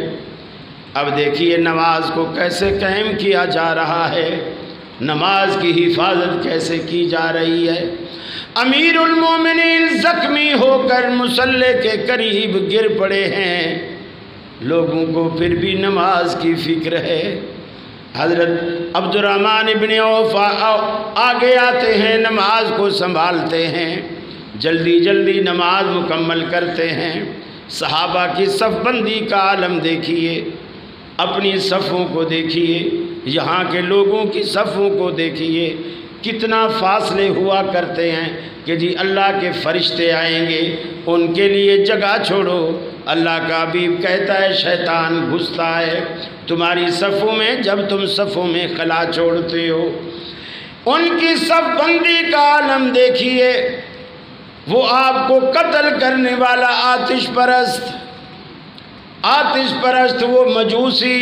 اب دیکھیے نماز کو کیسے قائم کیا جا رہا ہے، نماز کی حفاظت کیسے کی جا رہی ہے۔ امیر المومنین زخمی ہو کر مصلی کے قریب گر پڑے ہیں، لوگوں کو پھر بھی نماز کی فکر ہے۔ حضرت عبد الرحمن ابن عوف آگے آتے ہیں، نماز کو سنبھالتے ہیں، جلدی جلدی نماز مکمل کرتے ہیں۔ صحابہ کی صف بندی کا عالم دیکھیے، اپنی صفوں کو دیکھیے، یہاں کے لوگوں کی صفوں کو دیکھیے، کتنا فاصلے ہوا کرتے ہیں کہ جی اللہ کے فرشتے آئیں گے، ان کے لیے جگہ چھوڑو۔ اللہ کا حبیب کہتا ہے شیطان گھستا ہے تمہاری صفوں میں جب تم صفوں میں خلا چھوڑتے ہو۔ ان کی صف بندی کا عالم دیکھیے، وہ آپ کو قتل کرنے والا آتش پرست وہ مجوسی،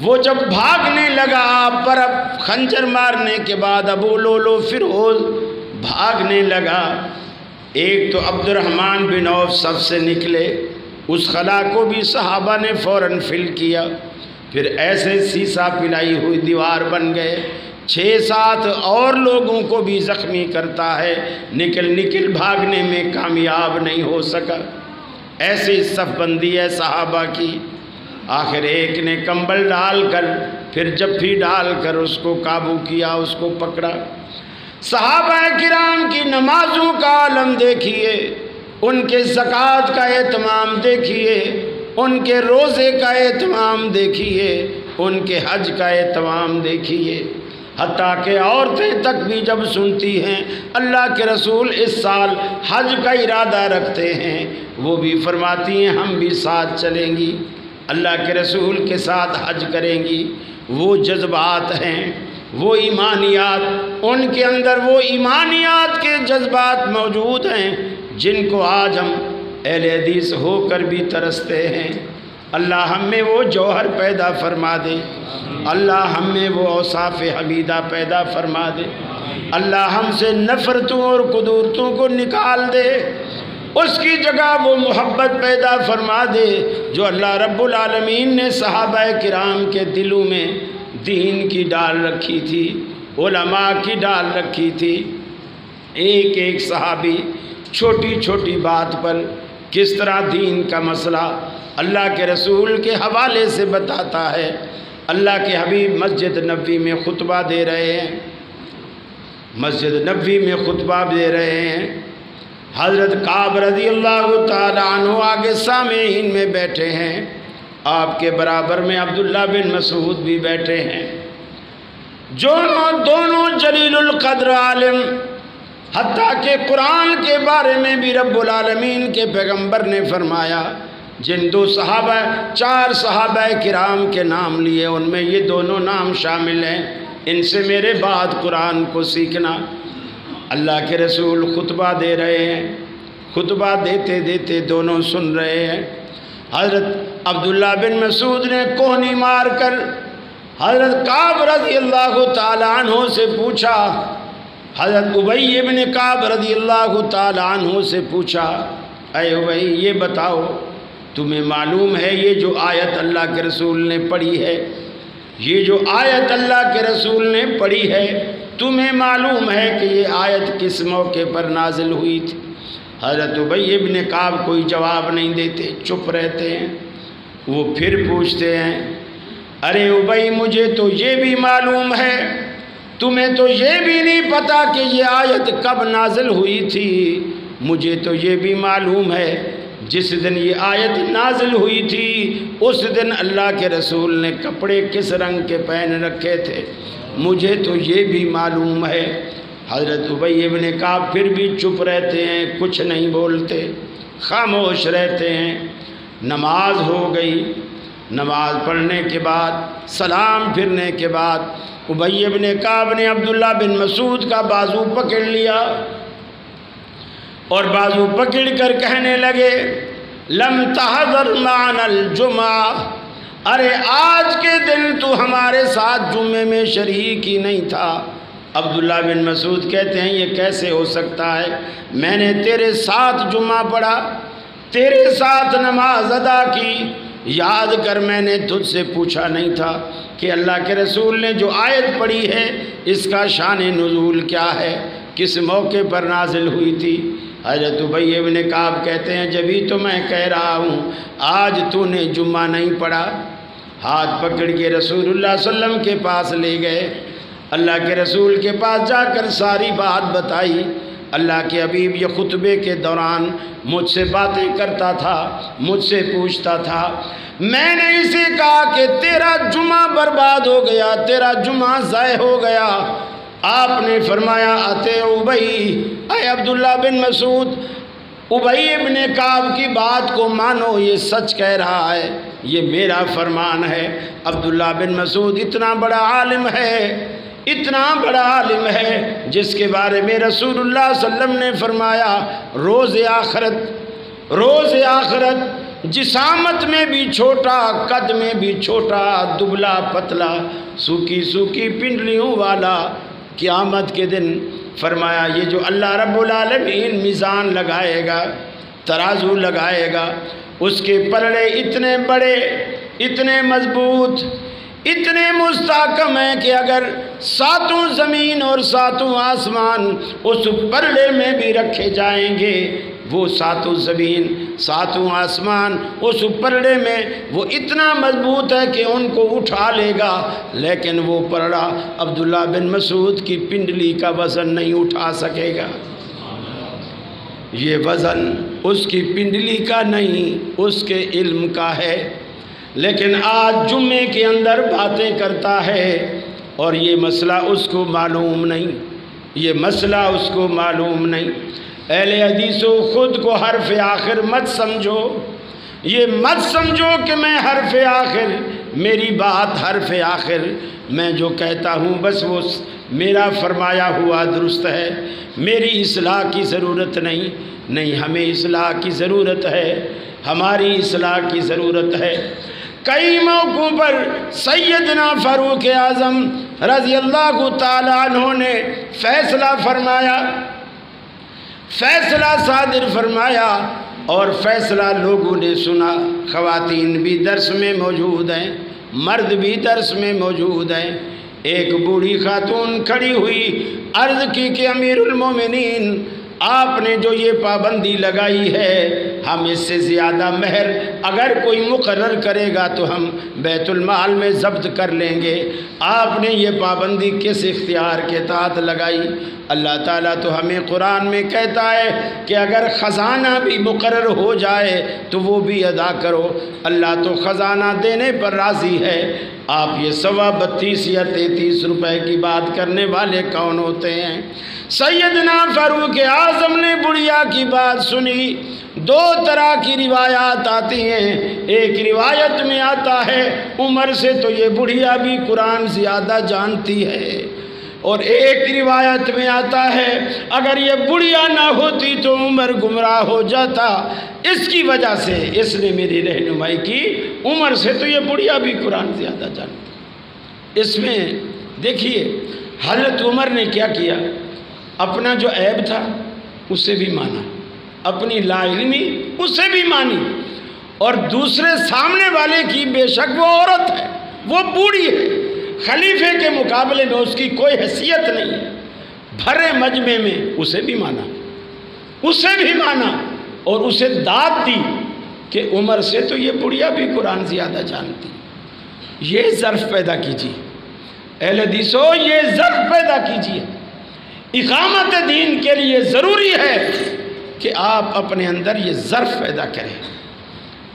وہ جب بھاگنے لگا آپ پر، اب خنجر مارنے کے بعد ابو لولو فروز بھاگنے لگا، ایک تو عبد الرحمن بن عوف صف سے نکلے، اس خلا کو بھی صحابہ نے فوراً فل کیا، پھر ایسے سیسا پلائی ہوئی دیوار بن گئے، 6-7 اور لوگوں کو بھی زخمی کرتا ہے، نکل بھاگنے میں کامیاب نہیں ہو سکا۔ ایسی صف بندی ہے صحابہ کی۔ آخر ایک نے کمبل ڈال کر، پھر جفی ڈال کر اس کو قابو کیا، اس کو پکڑا۔ صحابہ کرام کی نمازوں کا عالم دیکھیے، ان کے زکوٰۃ کا اہتمام دیکھیے، ان کے روزے کا اہتمام دیکھیے، ان کے حج کا اہتمام دیکھیے، حتیٰ کہ عورتیں تک بھی جب سنتی ہیں اللہ کے رسول اس سال حج کا ارادہ رکھتے ہیں، وہ بھی فرماتی ہیں ہم بھی ساتھ چلیں گی، اللہ کے رسول کے ساتھ حج کریں گی۔ وہ جذبات ہیں، وہ ایمانیات، ان کے اندر وہ ایمانیات کے جذبات موجود ہیں جن کو آج ہم اہل حدیث ہو کر بھی ترستے ہیں۔ اللہ ہم میں وہ جوہر پیدا فرما دے، اللہ ہم میں وہ اوصاف حمیدہ پیدا فرما دے، اللہ ہم سے نفرتوں اور قدورتوں کو نکال دے، اس کی جگہ وہ محبت پیدا فرما دے جو اللہ رب العالمین نے صحابہ کرام کے دلوں میں دین کی ڈال رکھی تھی، علماء کی ڈال رکھی تھی۔ ایک ایک صحابی چھوٹی چھوٹی بات پر کس طرح دین کا مسئلہ اللہ کے رسول کے حوالے سے بتاتا ہے۔ اللہ کے حبیب مسجد نبوی میں خطبہ دے رہے ہیں، مسجد نبوی میں خطبہ دے رہے ہیں، حضرت کعب رضی اللہ تعالیٰ عنہ آگے سامعین میں بیٹھے ہیں، آپ کے برابر میں عبداللہ بن مسعود بھی بیٹھے ہیں، دونوں جلیل القدر عالم، حتیٰ کہ قرآن کے بارے میں بھی رب العالمین کے پیغمبر نے فرمایا، جن 4 صحابہ کرام کے نام لیے ان میں یہ دونوں نام شامل ہیں، ان سے میرے بعد قرآن کو سیکھنا۔ اللہ کے رسول خطبہ دے رہے ہیں، خطبہ دیتے دیتے دونوں سن رہے ہیں۔ حضرت عبداللہ بن مسعود نے کوہنی مار کر حضرت کعب رضی اللہ تعالیٰ عنہ سے پوچھا، حضرت ابی بن کعب رضی اللہ تعالیٰ عنہ سے پوچھا، اے ابی یہ بتاؤ تمہیں معلوم ہے یہ جو آیت اللہ کے رسول نے پڑھی ہے، یہ جو آیت اللہ کے رسول نے پڑھی ہے تمہیں معلوم ہے کہ یہ آیت کس موقع پر نازل ہوئی تھی؟ حضرت ابی بن کعب کوئی جواب نہیں دیتے، چپ رہتے ہیں۔ وہ پھر پوچھتے ہیں، ارے ابی مجھے تو یہ بھی معلوم ہے، تمہیں تو یہ بھی نہیں پتا کہ یہ آیت کب نازل ہوئی تھی؟ مجھے تو یہ بھی معلوم ہے جس دن یہ آیت نازل ہوئی تھی اس دن اللہ کے رسول نے کپڑے کس رنگ کے پہن رکھے تھے، مجھے تو یہ بھی معلوم ہے۔ حضرت ابی بن کعب پھر بھی چپ رہتے ہیں، کچھ نہیں بولتے، خاموش رہتے ہیں۔ نماز ہو گئی، نماز پڑھنے کے بعد سلام پھرنے کے بعد ابی بن کعب نے عبداللہ بن مسعود کا بازو پکڑ لیا اور بازو پکڑ کر کہنے لگے، لم تحضر معنا الجمعہ، ارے آج کے دن تو ہمارے ساتھ جمعے میں شریک ہی نہیں تھا، عبداللہ بن مسعود کہتے ہیں یہ کیسے ہو سکتا ہے؟ میں نے تیرے ساتھ جمعہ پڑھا، تیرے ساتھ نماز ادا کی، یاد کر میں نے تجھ سے پوچھا نہیں تھا کہ اللہ کے رسول نے جو آیت پڑھی ہے اس کا شان نزول کیا ہے، کس موقع پر نازل ہوئی تھی؟ حضرت ابی ابن کعب کہتے ہیں جبھی تو میں کہہ رہا ہوں آج تو نے جمعہ نہیں پڑھا۔ ہاتھ پکڑ کے رسول اللہ صلی اللہ علیہ وسلم کے پاس لے گئے، اللہ کے رسول کے پاس جا کر ساری بات بتائی۔ اللہ کے حبیب یہ خطبے کے دوران مجھ سے باتیں کرتا تھا، مجھ سے پوچھتا تھا، میں نے اسے کہا کہ تیرا جمعہ برباد ہو گیا، تیرا جمعہ ضائع ہو گیا۔ آپ نے فرمایا اتے ابی، اے عبداللہ بن مسعود، ابی ابن کعب کی بات کو مانو، یہ سچ کہہ رہا ہے، یہ میرا فرمان ہے۔ عبداللہ بن مسعود اتنا بڑا عالم ہے، اتنا بڑا عالم ہے جس کے بارے میں رسول اللہ صلی اللہ علیہ وسلم نے فرمایا روز آخرت جسامت میں بھی چھوٹا، قد میں بھی چھوٹا، دبلا پتلا، سوکھی سوکھی پنڈلیوں والا، قیامت کے دن فرمایا یہ جو اللہ رب العالمین میزان لگائے گا، ترازو لگائے گا، اس کے پلڑے اتنے بڑے، اتنے مضبوط، اتنے مستحکم ہیں کہ اگر ساتوں زمین اور ساتوں آسمان اس پلڑے میں بھی رکھے جائیں گے، وہ ساتوں زمین ساتوں آسمان اس پلڑے میں وہ اتنا مضبوط ہے کہ ان کو اٹھا لے گا، لیکن وہ پلڑا عبداللہ بن مسعود کی پنڈلی کا وزن نہیں اٹھا سکے گا۔ یہ وزن اس کی پنڈلی کا نہیں، اس کے علم کا ہے۔ لیکن آج جمعے کے اندر باتیں کرتا ہے اور یہ مسئلہ اس کو معلوم نہیں، یہ مسئلہ اس کو معلوم نہیں۔ اہل حدیثو، خود کو حرف آخر مت سمجھو، یہ مت سمجھو کہ میں حرف آخر، میری بات حرف آخر، میں جو کہتا ہوں بس وہ میرا فرمایا ہوا درست ہے، میری اصلاح کی ضرورت نہیں، ہمیں اصلاح کی ضرورت ہے، ہماری اصلاح کی ضرورت ہے۔ کئی موقعوں پر سیدنا فاروق اعظم رضی اللہ تعالیٰ عنہ نے فیصلہ فرمایا، فیصلہ صادر فرمایا، اور فیصلہ لوگوں نے سنا۔ خواتین بھی درس میں موجود ہیں، مرد بھی درس میں موجود ہیں۔ ایک بوڑھی خاتون کھڑی ہوئی، عرض کی کہ امیر المومنین، آپ نے جو یہ پابندی لگائی ہے، ہم اس سے زیادہ مہر اگر کوئی مقرر کرے گا تو ہم بیت المال میں ضبط کر لیں گے۔ آپ نے یہ پابندی کس اختیار کے تحت لگائی؟ اللہ تعالیٰ تو ہمیں قرآن میں کہتا ہے کہ اگر خزانہ بھی مقرر ہو جائے تو وہ بھی ادا کرو۔ اللہ تو خزانہ دینے پر راضی ہے، آپ یہ 32 یا 33 روپے کی بات کرنے والے کون ہوتے ہیں؟ سیدنا فاروق اعظم نے بڑھیا کی بات سنی۔ دو طرح کی روایات آتی ہیں، ایک روایت میں آتا ہے عمر سے تو یہ بڑھیا بھی قرآن زیادہ جانتی ہے، اور ایک روایت میں آتا ہے اگر یہ بڑھیا نہ ہوتی تو عمر گمراہ ہو جاتا، اس کی وجہ سے اس نے میری رہنمائی کی، عمر سے تو یہ بڑھیا بھی قرآن زیادہ جانتی۔ اس میں دیکھیے حضرت عمر نے کیا کیا، اپنا جو عیب تھا اسے بھی مانا، اپنی لا علمی اسے بھی مانی، اور دوسرے سامنے والے کی بے شک وہ عورت ہے، وہ بوڑھی ہے، خلیفے کے مقابلے میں اس کی کوئی حیثیت نہیں ہے، بھرے مجمع میں اسے بھی مانا، اسے بھی مانا، اور اسے داد دی کہ عمر سے تو یہ بڑھیا بھی قرآن زیادہ جانتی۔ یہ ظرف پیدا کیجیے اہل حدیثو، یہ ظرف پیدا کیجیے۔ اقامت دین کے لیے ضروری ہے کہ آپ اپنے اندر یہ ظرف پیدا کریں،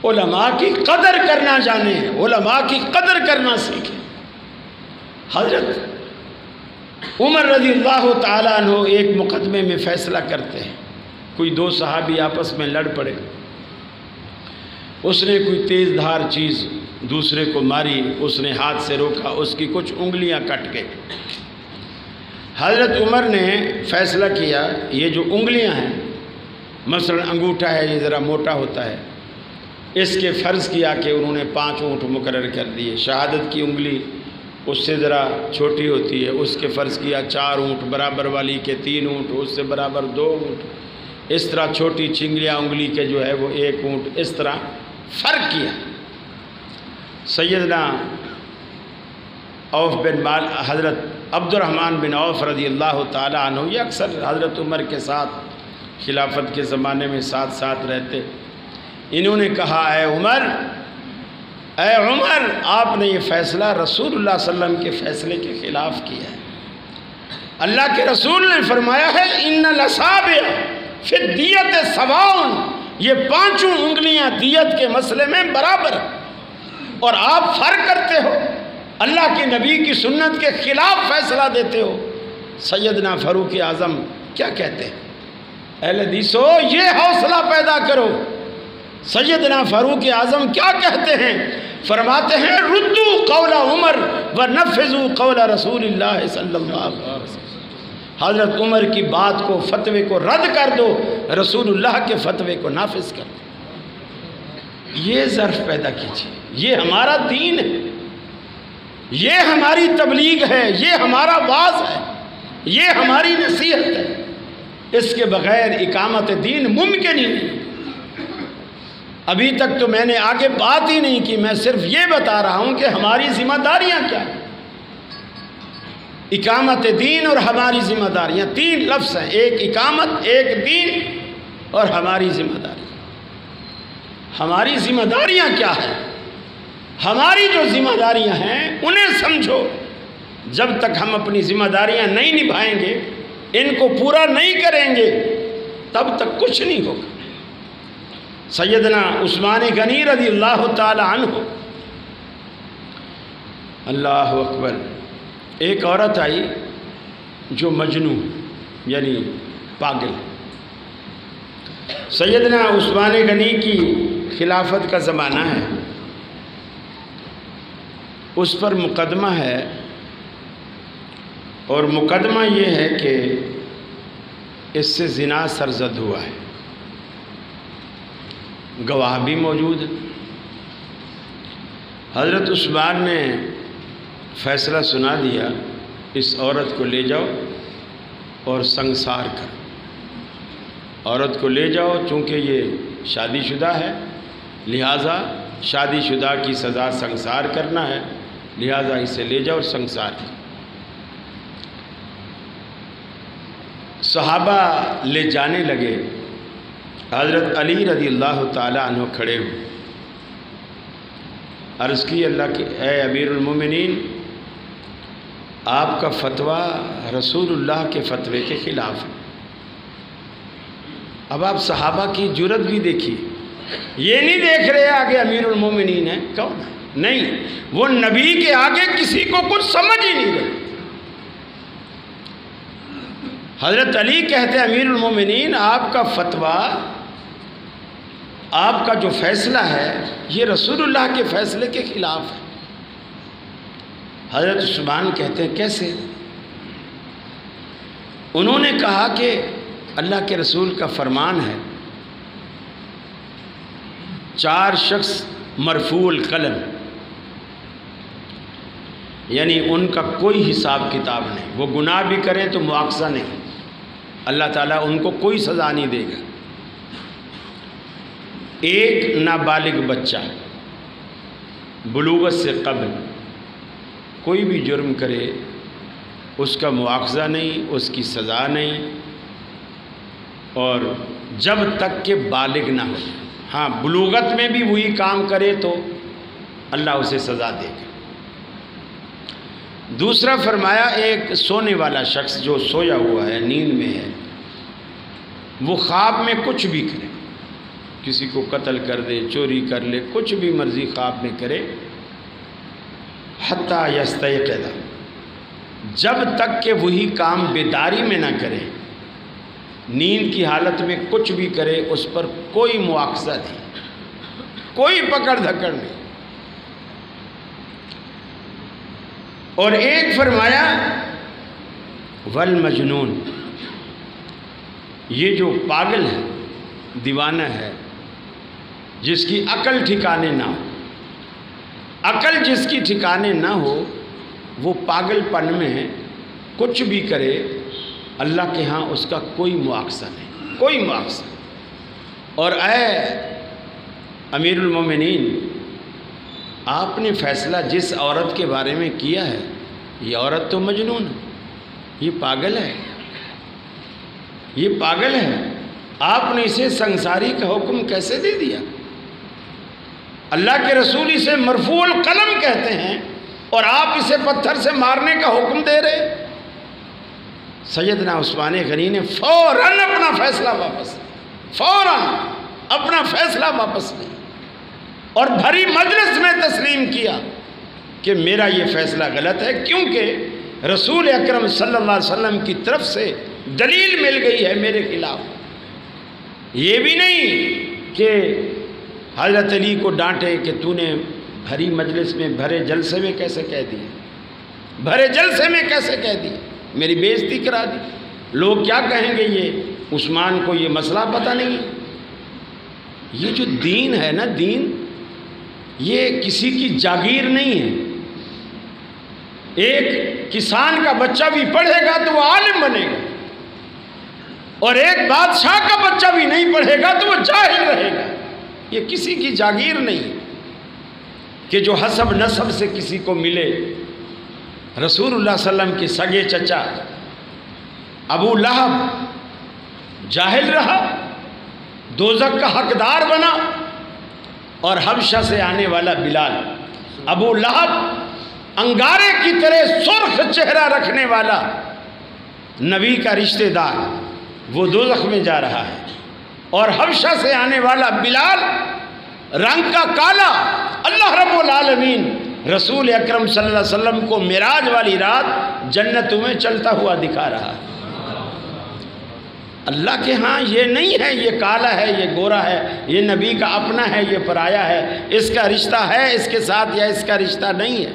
علماء کی قدر کرنا جانیں، علماء کی قدر کرنا سیکھیں۔ حضرت عمر رضی اللہ تعالیٰ عنہ ایک مقدمے میں فیصلہ کرتے ہیں، کوئی دو صحابی آپس میں لڑ پڑے، اس نے کوئی تیز دھار چیز دوسرے کو ماری، اس نے ہاتھ سے روکا، اس کی کچھ انگلیاں کٹ گئی۔ حضرت عمر نے فیصلہ کیا یہ جو انگلیاں ہیں، مثلا انگوٹھا ہے یہ ذرا موٹا ہوتا ہے، اس کے فرض کیا کہ انہوں نے 5 اونٹ مقرر کر دیے، شہادت کی انگلی اس سے ذرا چھوٹی ہوتی ہے، اس کے فرض کیا 4 اونٹ، برابر والی کے 3 اونٹ، اس سے برابر 2 اونٹ، اس طرح چھوٹی چنگلیاں انگلی کے جو ہے وہ 1 اونٹ، اس طرح فرق کیا۔ سیدنا حضرت عبد الرحمن بن عوف رضی اللہ تعالیٰ عنہ، یہ اکثر حضرت عمر کے ساتھ خلافت کے زمانے میں ساتھ ساتھ رہتے، انہوں نے کہا اے عمر آپ نے یہ فیصلہ رسول اللہ صلی اللہ علیہ وسلم کے فیصلے کے خلاف کیا ہے۔ اللہ کے رسول نے فرمایا ہے ان الاصابع فی الدیۃ سواء، یہ 5 انگلیاں دیت کے مسئلے میں برابر ہیں، اور آپ فرق کرتے ہو، اللہ کے نبی کی سنت کے خلاف فیصلہ دیتے ہو۔ سیدنا فاروق اعظم کیا کہتے ہیں؟ اہل حدیثو یہ حوصلہ پیدا کرو۔ سیدنا فاروق اعظم کیا کہتے ہیں؟ فرماتے ہیں ردو قول عمر ونفذوا قول رسول اللہ صلی اللہ علیہ وسلم، حضرت عمر کی بات کو، فتوے کو رد کر دو، رسول اللہ کے فتوے کو نافذ کر دو۔ یہ ظرف پیدا کیجیے، یہ ہمارا دین ہے، یہ ہماری تبلیغ ہے، یہ ہمارا واعظ ہے، یہ ہماری نصیحت ہے۔ اس کے بغیر اقامت دین ممکن ہی نہیں۔ ابھی تک تو میں نے آگے بات ہی نہیں کی، میں صرف یہ بتا رہا ہوں کہ ہماری ذمہ داریاں کیا ہیں۔ اقامت دین اور ہماری ذمہ داریاں 3 لفظ ہیں، ایک اقامت، ایک دین اور ہماری ذمہ داری۔ ہماری ذمہ داریاں کیا ہیں؟ ہماری جو ذمہ داریاں ہیں انہیں سمجھو۔ جب تک ہم اپنی ذمہ داریاں نہیں نبھائیں گے، ان کو پورا نہیں کریں گے، تب تک کچھ نہیں ہوگا۔ سیدنا عثمان غنی رضی اللہ تعالی عنہ، اللہ اکبر، ایک عورت آئی جو مجنون یعنی پاگل۔ سیدنا عثمان غنی کی خلافت کا زمانہ ہے، اس پر مقدمہ ہے، اور مقدمہ یہ ہے کہ اس سے زنا سرزد ہوا ہے، گواہ بھی موجود ہے۔ حضرت عثمان نے فیصلہ سنا دیا، اس عورت کو لے جاؤ اور سنسار کرو۔ عورت کو لے جاؤ، چونکہ یہ شادی شدہ ہے، لہٰذا شادی شدہ کی سزا سنسار کرنا ہے، لہٰذا اسے لے جاؤ اور سنسار کرو۔ صحابہ لے جانے لگے، حضرت علی رضی اللہ تعالی عنہ کھڑے ہوئے، عرض کی اللہ کے اے امیر المومنین، آپ کا فتویٰ رسول اللہ کے فتوے کے خلاف ہے۔ اب آپ صحابہ کی جرت بھی دیکھیے، یہ نہیں دیکھ رہے آگے امیر المومنین ہے کون ہے، نہیں، وہ نبی کے آگے کسی کو کچھ سمجھ ہی نہیں رہے۔ حضرت علی کہتے ہیں امیر المومنین آپ کا فتویٰ، آپ کا جو فیصلہ ہے یہ رسول اللہ کے فیصلے کے خلاف ہے۔ حضرت عثمان کہتے ہیں کیسے؟ انہوں نے کہا کہ اللہ کے رسول کا فرمان ہے، 4 شخص مرفوع القلم، یعنی ان کا کوئی حساب کتاب نہیں، وہ گناہ بھی کریں تو مواخذہ نہیں، اللہ تعالیٰ ان کو کوئی سزا نہیں دے گا۔ ایک نابالغ بچہ بلوغت سے قبل کوئی بھی جرم کرے، اس کا مواخذہ نہیں، اس کی سزا نہیں، اور جب تک کہ بالغ نہ ہو۔ ہاں، بلوغت میں بھی وہی کام کرے تو اللہ اسے سزا دے گا۔ دوسرا فرمایا ایک سونے والا شخص جو سویا ہوا ہے، نیند میں ہے، وہ خواب میں کچھ بھی کرے، کسی کو قتل کر دے، چوری کر لے، کچھ بھی مرضی خواب میں کرے، حتیٰ یستیقظ، جب تک کہ وہی کام بیداری میں نہ کرے، نیند کی حالت میں کچھ بھی کرے، اس پر کوئی مواخذہ نہیں، کوئی پکڑ دھکڑ نہیں۔ اور ایک فرمایا والمجنون، یہ جو پاگل ہے، دیوانہ ہے، جس کی عقل ٹھکانے نہ ہو، عقل جس کی ٹھکانے نہ ہو، وہ پاگل پن میں کچھ بھی کرے اللہ کے ہاں اس کا کوئی مواخذہ نہیں، کوئی مواخذہ۔ اور اے امیر المومنین، آپ نے فیصلہ جس عورت کے بارے میں کیا ہے، یہ عورت تو مجنون ہے، یہ پاگل ہے، یہ پاگل ہے، آپ نے اسے سنساری کا حکم کیسے دے دیا؟ اللہ کے رسول اسے مرفوع القلم کہتے ہیں اور آپ اسے پتھر سے مارنے کا حکم دے رہے۔ سیدنا عثمان غنی نے فوراً اپنا فیصلہ واپس، فوراً اپنا فیصلہ واپس لیا اور بھری مجلس میں تسلیم کیا کہ میرا یہ فیصلہ غلط ہے، کیونکہ رسول اکرم صلی اللہ علیہ وسلم کی طرف سے دلیل مل گئی ہے میرے خلاف۔ یہ بھی نہیں کہ حضرت علی کو ڈانٹے کہ تو نے بھری مجلس میں بھرے جلسے میں کیسے کہہ دیا، بھرے جلسے میں کیسے کہہ دیا، میری بے عزتی کرا دی، لوگ کیا کہیں گے، یہ عثمان کو یہ مسئلہ پتہ نہیں۔ یہ جو دین ہے نا، دین یہ کسی کی جاگیر نہیں ہے۔ ایک کسان کا بچہ بھی پڑھے گا تو وہ عالم بنے گا، اور ایک بادشاہ کا بچہ بھی نہیں پڑھے گا تو وہ جاہل رہے گا۔ یہ کسی کی جاگیر نہیں کہ جو حسب نسب سے کسی کو ملے۔ رسول اللہ صلی اللہ علیہ وسلم کے سگے چچا ابو لہب جاہل رہا، دوزخ کا حقدار بنا، اور حبشہ سے آنے والا بلال، ابو لہب انگارے کی طرح سرخ چہرہ رکھنے والا نبی کا رشتہ دار، وہ دوزخ میں جا رہا ہے، اور حبشہ سے آنے والا بلال رنگ کا کالا۔ اللہ رب العالمین رسول اکرم صلی اللہ علیہ وسلم کو معراج والی رات جنتوں میں چلتا ہوا دکھا رہا ہے۔ اللہ کے ہاں یہ نہیں ہے یہ کالا ہے، یہ گورا ہے، یہ نبی کا اپنا ہے، یہ پرایا ہے، اس کا رشتہ ہے اس کے ساتھ یا اس کا رشتہ نہیں ہے۔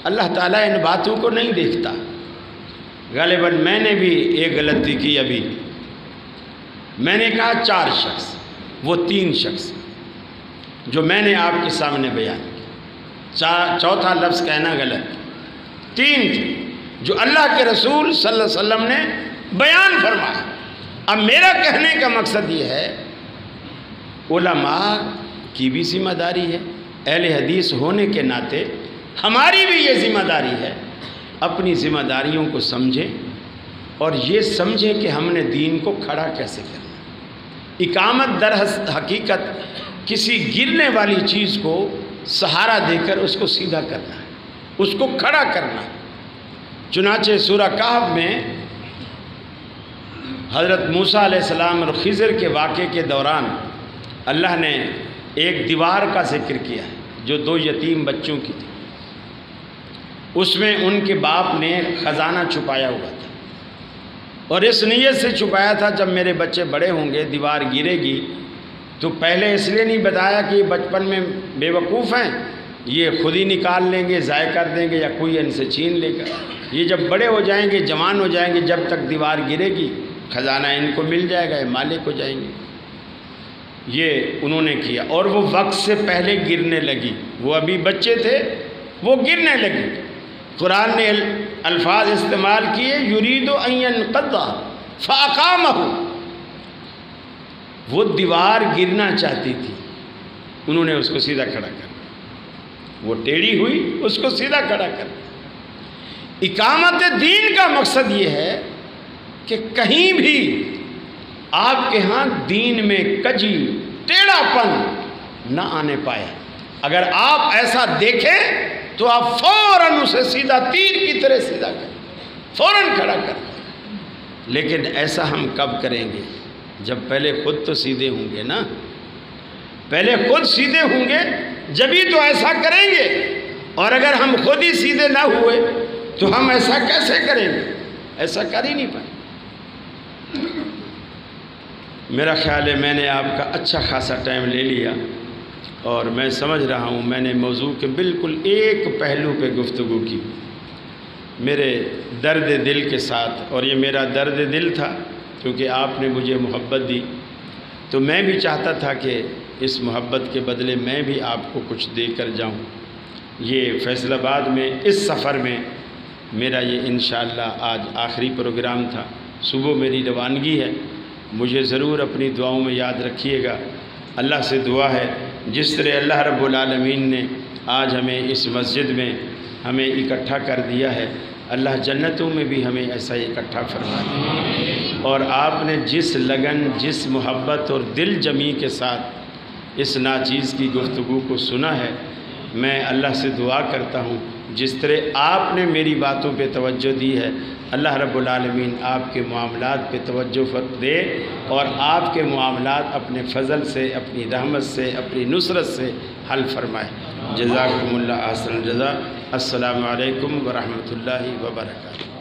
اللہ تعالیٰ ان باتوں کو نہیں دیکھتا۔ غالباً میں نے بھی ایک غلطی کی ابھی، میں نے کہا 4 شخص، وہ 3 شخص جو میں نے آپ کے سامنے بیان کیا، چوتھا لفظ کہنا غلط، 3 تھے جو اللہ کے رسول صلی اللہ علیہ وسلم نے بیان فرمایا۔ اب میرا کہنے کا مقصد یہ ہے، علماء کی بھی ذمہ داری ہے، اہل حدیث ہونے کے ناطے ہماری بھی یہ ذمہ داری ہے، اپنی ذمہ داریوں کو سمجھیں اور یہ سمجھیں کہ ہم نے دین کو کھڑا کیسے کرنا۔ اقامت در حقیقت کسی گرنے والی چیز کو سہارا دے کر اس کو سیدھا کرنا ہے، اس کو کھڑا کرنا ہے۔ چنانچہ سورہ کہف میں حضرت موسیٰ علیہ السلام اور خضر کے واقعے کے دوران اللہ نے ایک دیوار کا ذکر کیا ہے جو 2 یتیم بچوں کی تھی۔ اس میں ان کے باپ نے خزانہ چھپایا ہوا تھا، اور اس نیت سے چھپایا تھا جب میرے بچے بڑے ہوں گے دیوار گرے گی تو پہلے اس لیے نہیں بتایا کہ یہ بچپن میں بے وقوف ہیں، یہ خود ہی نکال لیں گے، ضائع کر دیں گے یا کوئی ان سے چھین لے گا۔ یہ جب بڑے ہو جائیں گے، جوان ہو جائیں گے، جب تک دیوار گرے گی خزانہ ان کو مل جائے گا، یہ مالک ہو جائیں گے۔ یہ انہوں نے کیا، اور وہ وقت سے پہلے گرنے لگی، وہ ابھی بچے تھے، وہ گرنے لگی۔ قرآن نے الفاظ استعمال کیے، یرید ان ينقض فاقامہ، وہ دیوار گرنا چاہتی تھی، انہوں نے اس کو سیدھا کھڑا کر، وہ ٹیڑھی ہوئی، اس کو سیدھا کھڑا کر۔ اقامت دین کا مقصد یہ ہے کہ کہیں بھی آپ کے ہاں دین میں کجی ٹیڑھا پن نہ آنے پائے۔ اگر آپ ایسا دیکھیں تو آپ فوراً اسے سیدھا تیر کی طرح سیدھا کریں، فوراً کھڑا کریں۔ لیکن ایسا ہم کب کریں گے؟ جب پہلے خود تو سیدھے ہوں گے نا، پہلے خود سیدھے ہوں گے جبھی تو ایسا کریں گے، اور اگر ہم خود ہی سیدھے نہ ہوئے تو ہم ایسا کیسے کریں گے؟ ایسا کر ہی نہیں پائیں۔ میرا خیال ہے میں نے آپ کا اچھا خاصا ٹائم لے لیا، اور میں سمجھ رہا ہوں میں نے موضوع کے بالکل ایک پہلو پہ گفتگو کی میرے درد دل کے ساتھ، اور یہ میرا درد دل تھا کیونکہ آپ نے مجھے محبت دی، تو میں بھی چاہتا تھا کہ اس محبت کے بدلے میں بھی آپ کو کچھ دے کر جاؤں۔ یہ فیصل آباد میں اس سفر میں میرا یہ انشاءاللہ آج آخری پروگرام تھا۔ صبح میری روانگی ہے، مجھے ضرور اپنی دعاؤں میں یاد رکھیے گا۔ اللہ سے دعا ہے جس طرح اللہ رب العالمین نے آج ہمیں اس مسجد میں ہمیں اکٹھا کر دیا ہے، اللہ جنتوں میں بھی ہمیں ایسا اکٹھا فرما دے۔ اور آپ نے جس لگن، جس محبت اور دل جمی کے ساتھ اس ناچیز کی گفتگو کو سنا ہے، میں اللہ سے دعا کرتا ہوں جس طرح آپ نے میری باتوں پہ توجہ دی ہے، اللہ رب العالمین آپ کے معاملات پہ توجہ دے اور آپ کے معاملات اپنے فضل سے، اپنی رحمت سے، اپنی نصرت سے حل فرمائے۔ جزاکم اللہ احسن الجزاء۔ السلام علیکم ورحمۃ اللہ وبرکاتہ۔